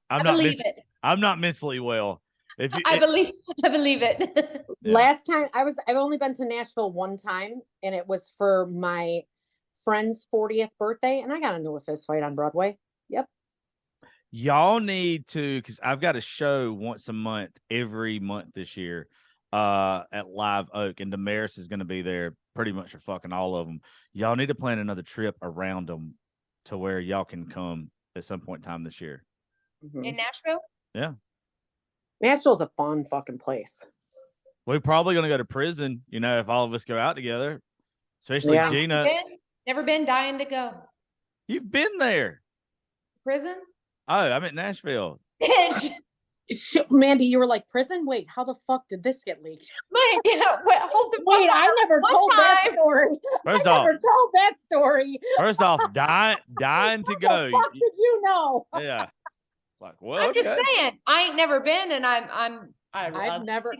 Speaker 2: mentally well.
Speaker 4: I believe it.
Speaker 2: Yeah.
Speaker 3: Last time I've only been to Nashville one time, and it was for my friend's 40th birthday, and I got into a fist fight on Broadway. Yep.
Speaker 2: Y'all need to, because I've got a show once a month, every month this year, at Live Oak, and Damaris is going to be there pretty much for fucking all of them. Y'all need to plan another trip around them to where y'all can come at some point in time this year.
Speaker 4: In Nashville?
Speaker 2: Yeah.
Speaker 3: Nashville's a fun fucking place.
Speaker 2: We're probably going to go to prison, if all of us go out together, especially Gina.
Speaker 4: Never been, dying to go.
Speaker 2: You've been there.
Speaker 4: Prison?
Speaker 2: Oh, I'm at Nashville.
Speaker 3: Mandi, you were like, prison? Wait, how the fuck did this get leaked?
Speaker 4: Hold the
Speaker 3: Wait, I never told that story.
Speaker 2: First
Speaker 3: I
Speaker 2: off,
Speaker 3: never told that story.
Speaker 2: First off, dying to go.
Speaker 3: How the fuck did you know?
Speaker 2: Yeah. Like, well,
Speaker 4: I'm just saying, I ain't never been, and I have never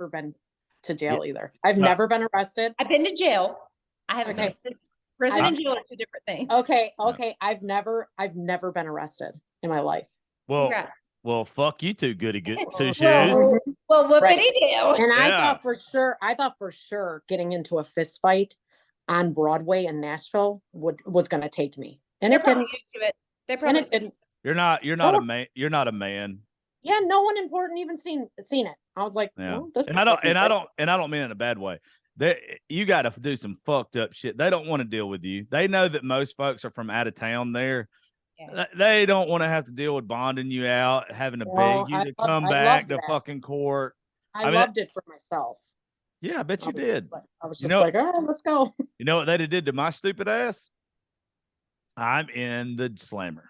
Speaker 4: been to jail either. I've never been arrested. I've been to jail. I haven't been to prison and jail are two different things.
Speaker 3: Okay. I've never been arrested in my life.
Speaker 2: Well, fuck you two goody two shoes.
Speaker 4: Well, whoopity do.
Speaker 3: And I thought for sure getting into a fist fight on Broadway in Nashville was going to take me. And it didn't.
Speaker 4: Used to it. They probably
Speaker 3: didn't.
Speaker 2: You're not a man. You're not a man.
Speaker 3: Yeah, no one important even seen it. I was like, well, this
Speaker 2: and I don't mean it in a bad way. You got to do some fucked up shit. They don't want to deal with you. They know that most folks are from out of town there. Yeah. They don't want to have to deal with bonding you out, having to beg you to come back to fucking court.
Speaker 3: I loved it for myself.
Speaker 2: Yeah, I bet you did.
Speaker 3: I was just like, all right, let's go.
Speaker 2: You know what they did to my stupid ass? I'm in the slammer.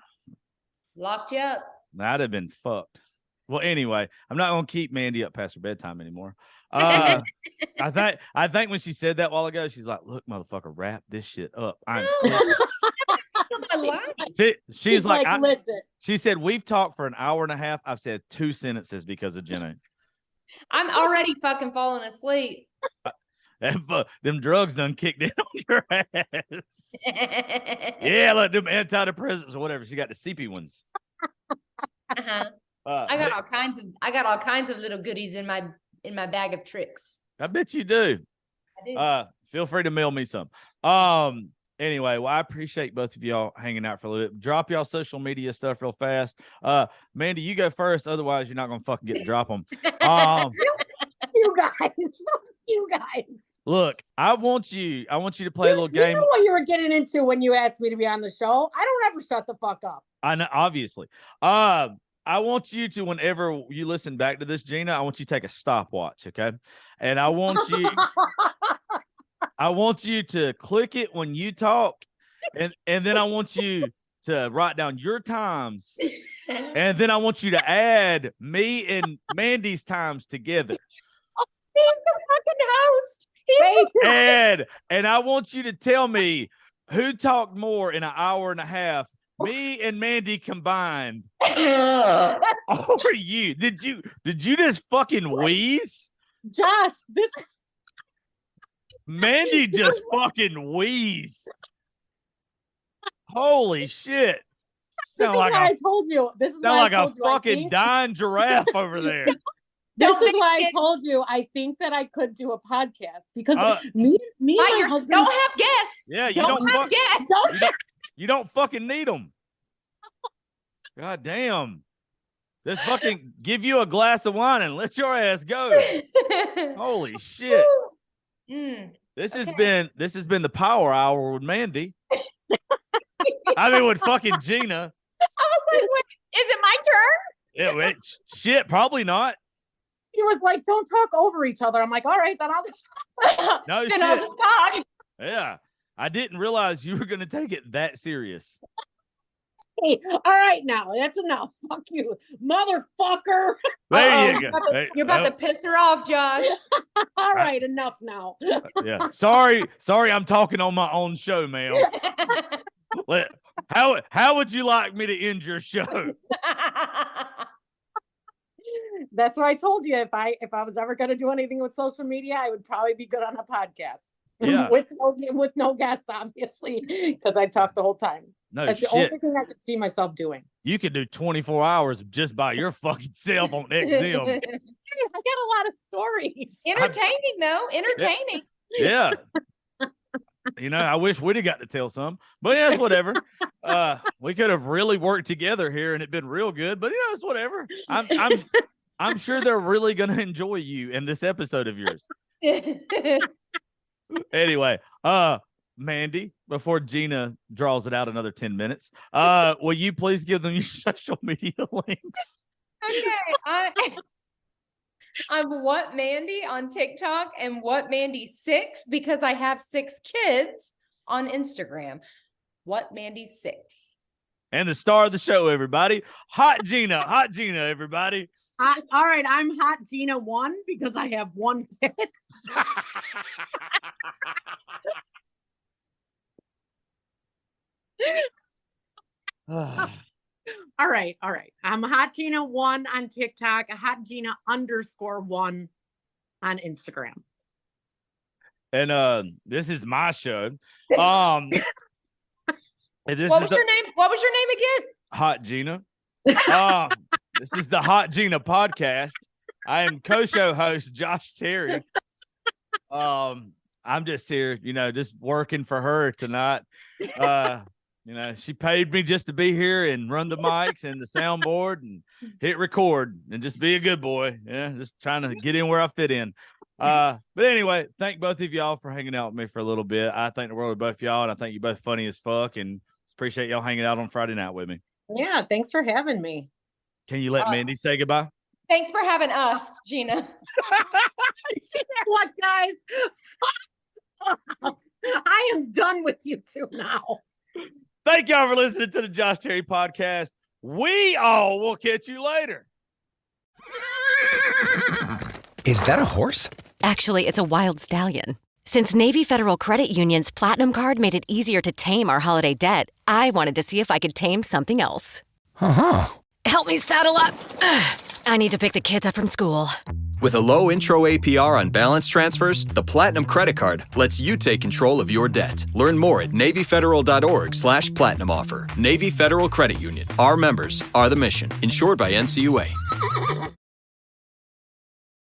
Speaker 4: Locked you up.
Speaker 2: I'd have been fucked. Well, anyway, I'm not gonna keep Mandi up past her bedtime anymore. I think when she said that a while ago, she's like, "Look, motherfucker, wrap this shit up." I'm she's like listen. She said, "We've talked for an hour and a half. I've said 2 sentences because of Gina."
Speaker 4: I'm already fucking falling asleep.
Speaker 2: Them drugs done kicked in on your ass. Yeah, look, them antidepressants or whatever. She got the CP ones.
Speaker 4: Uh-huh. I got all kinds of little goodies in my bag of tricks.
Speaker 2: I bet you do.
Speaker 4: I do.
Speaker 2: Feel free to mail me some. Anyway, well, I appreciate both of y'all hanging out for a little bit. Drop y'all social media stuff real fast. Mandi, you go first. Otherwise, you're not gonna fucking get to drop them.
Speaker 3: You guys.
Speaker 2: Look, I want you to play a little game.
Speaker 3: You know what you were getting into when you asked me to be on the show. I don't ever shut the fuck up.
Speaker 2: I know, obviously. I want you to, whenever you listen back to this, Gina, I want you to take a stopwatch, okay? And I want you to click it when you talk, and then I want you to write down your times, and then I want you to add me and Mandi's times together.
Speaker 4: He's the fucking host.
Speaker 2: And I want you to tell me who talked more in an hour and a half, me and Mandi combined. Or you? Did you just fucking wheeze?
Speaker 3: Josh, this is
Speaker 2: Mandi just fucking wheeze. Holy shit.
Speaker 3: I told you. This is
Speaker 2: sound like a fucking dying giraffe over there.
Speaker 3: This
Speaker 4: Don't
Speaker 3: is
Speaker 4: make
Speaker 3: why I
Speaker 4: kids.
Speaker 3: told you I think that I could do a podcast because
Speaker 2: But
Speaker 3: me and my husband
Speaker 4: Don't have guests.
Speaker 2: Yeah, you
Speaker 4: don't
Speaker 2: don't
Speaker 4: have guests.
Speaker 2: you don't fucking need them. God damn. Let's fucking give you a glass of wine and let your ass go. Holy shit. This has been the power hour with Mandi. I mean with fucking Gina.
Speaker 4: I was like, wait, is it my turn?
Speaker 2: Shit, probably not.
Speaker 3: he was like, "Don't talk over each other." I'm like, "All right, then I'll just."
Speaker 2: No
Speaker 4: Then
Speaker 2: shit.
Speaker 4: I'll just talk.
Speaker 2: Yeah. I didn't realize you were gonna take it that serious.
Speaker 3: Hey, all right, now that's enough. Fuck you, motherfucker.
Speaker 2: There you go.
Speaker 4: You're about to piss her off, Josh.
Speaker 3: All right, enough now.
Speaker 2: Yeah. Sorry, I'm talking on my own show, ma'am. How would you like me to end your show?
Speaker 3: That's what I told you. If I was ever going to do anything with social media, I would probably be good on a podcast.
Speaker 2: Yeah.
Speaker 3: with no guests, obviously, because I talk the whole time.
Speaker 2: No
Speaker 3: That's
Speaker 2: shit.
Speaker 3: the only thing I could see myself doing.
Speaker 2: You could do 24 hours just by your fucking self on XM.
Speaker 3: I got a lot of stories.
Speaker 4: Entertaining, though. Entertaining.
Speaker 2: Yeah. You know, I wish we'd have got to tell some, but yeah, it's whatever. We could have really worked together here and it'd been real good, but yeah, it's whatever. I'm sure they're really going to enjoy you in this episode of yours. Anyway, Mandi, before Gina draws it out another 10 minutes, will you please give them your social media links?
Speaker 4: Okay. I'm What Mandi on TikTok and What Mandi 6 because I have 6 kids on Instagram. What Mandi 6.
Speaker 2: And the star of the show, everybody, Hot Gina, everybody.
Speaker 3: All right, I'm Hot Gina 1 because I have 1 kid. All right. I'm Hot Gina 1 on TikTok, Hot Gina _1 on Instagram.
Speaker 2: And this is my show. And this
Speaker 4: What
Speaker 2: is
Speaker 4: was your name? What was your name again?
Speaker 2: Hot Gina. This is the Hot Gina podcast. I am co-show host Josh Terry. I'm just here, just working for her tonight. She paid me just to be here and run the mics and the soundboard and hit record and just be a good boy. Yeah, just trying to get in where I fit in. But anyway, thank both of y'all for hanging out with me for a little bit. I thank the world of both y'all, and I think you're both funny as fuck, and appreciate y'all hanging out on Friday night with me.
Speaker 3: Yeah, thanks for having me.
Speaker 2: Can you let Mandi say goodbye?
Speaker 4: Thanks for having us, Gina.
Speaker 3: You know what, guys? I am done with you two now.
Speaker 2: Thank y'all for listening to the Josh Terry podcast. We all will catch you later.
Speaker 5: Is that a horse?
Speaker 6: Actually, it's a wild stallion. Since Navy Federal Credit Union's Platinum Card made it easier to tame our holiday debt, I wanted to see if I could tame something else.
Speaker 5: Uh-huh.
Speaker 6: Help me saddle up. I need to pick the kids up from school.
Speaker 5: With a low intro APR on balance transfers, the Platinum Credit Card lets you take control of your debt. Learn more at NavyFederal.org/Platinum offer. Navy Federal Credit Union. Our members are the mission. Insured by NCUA.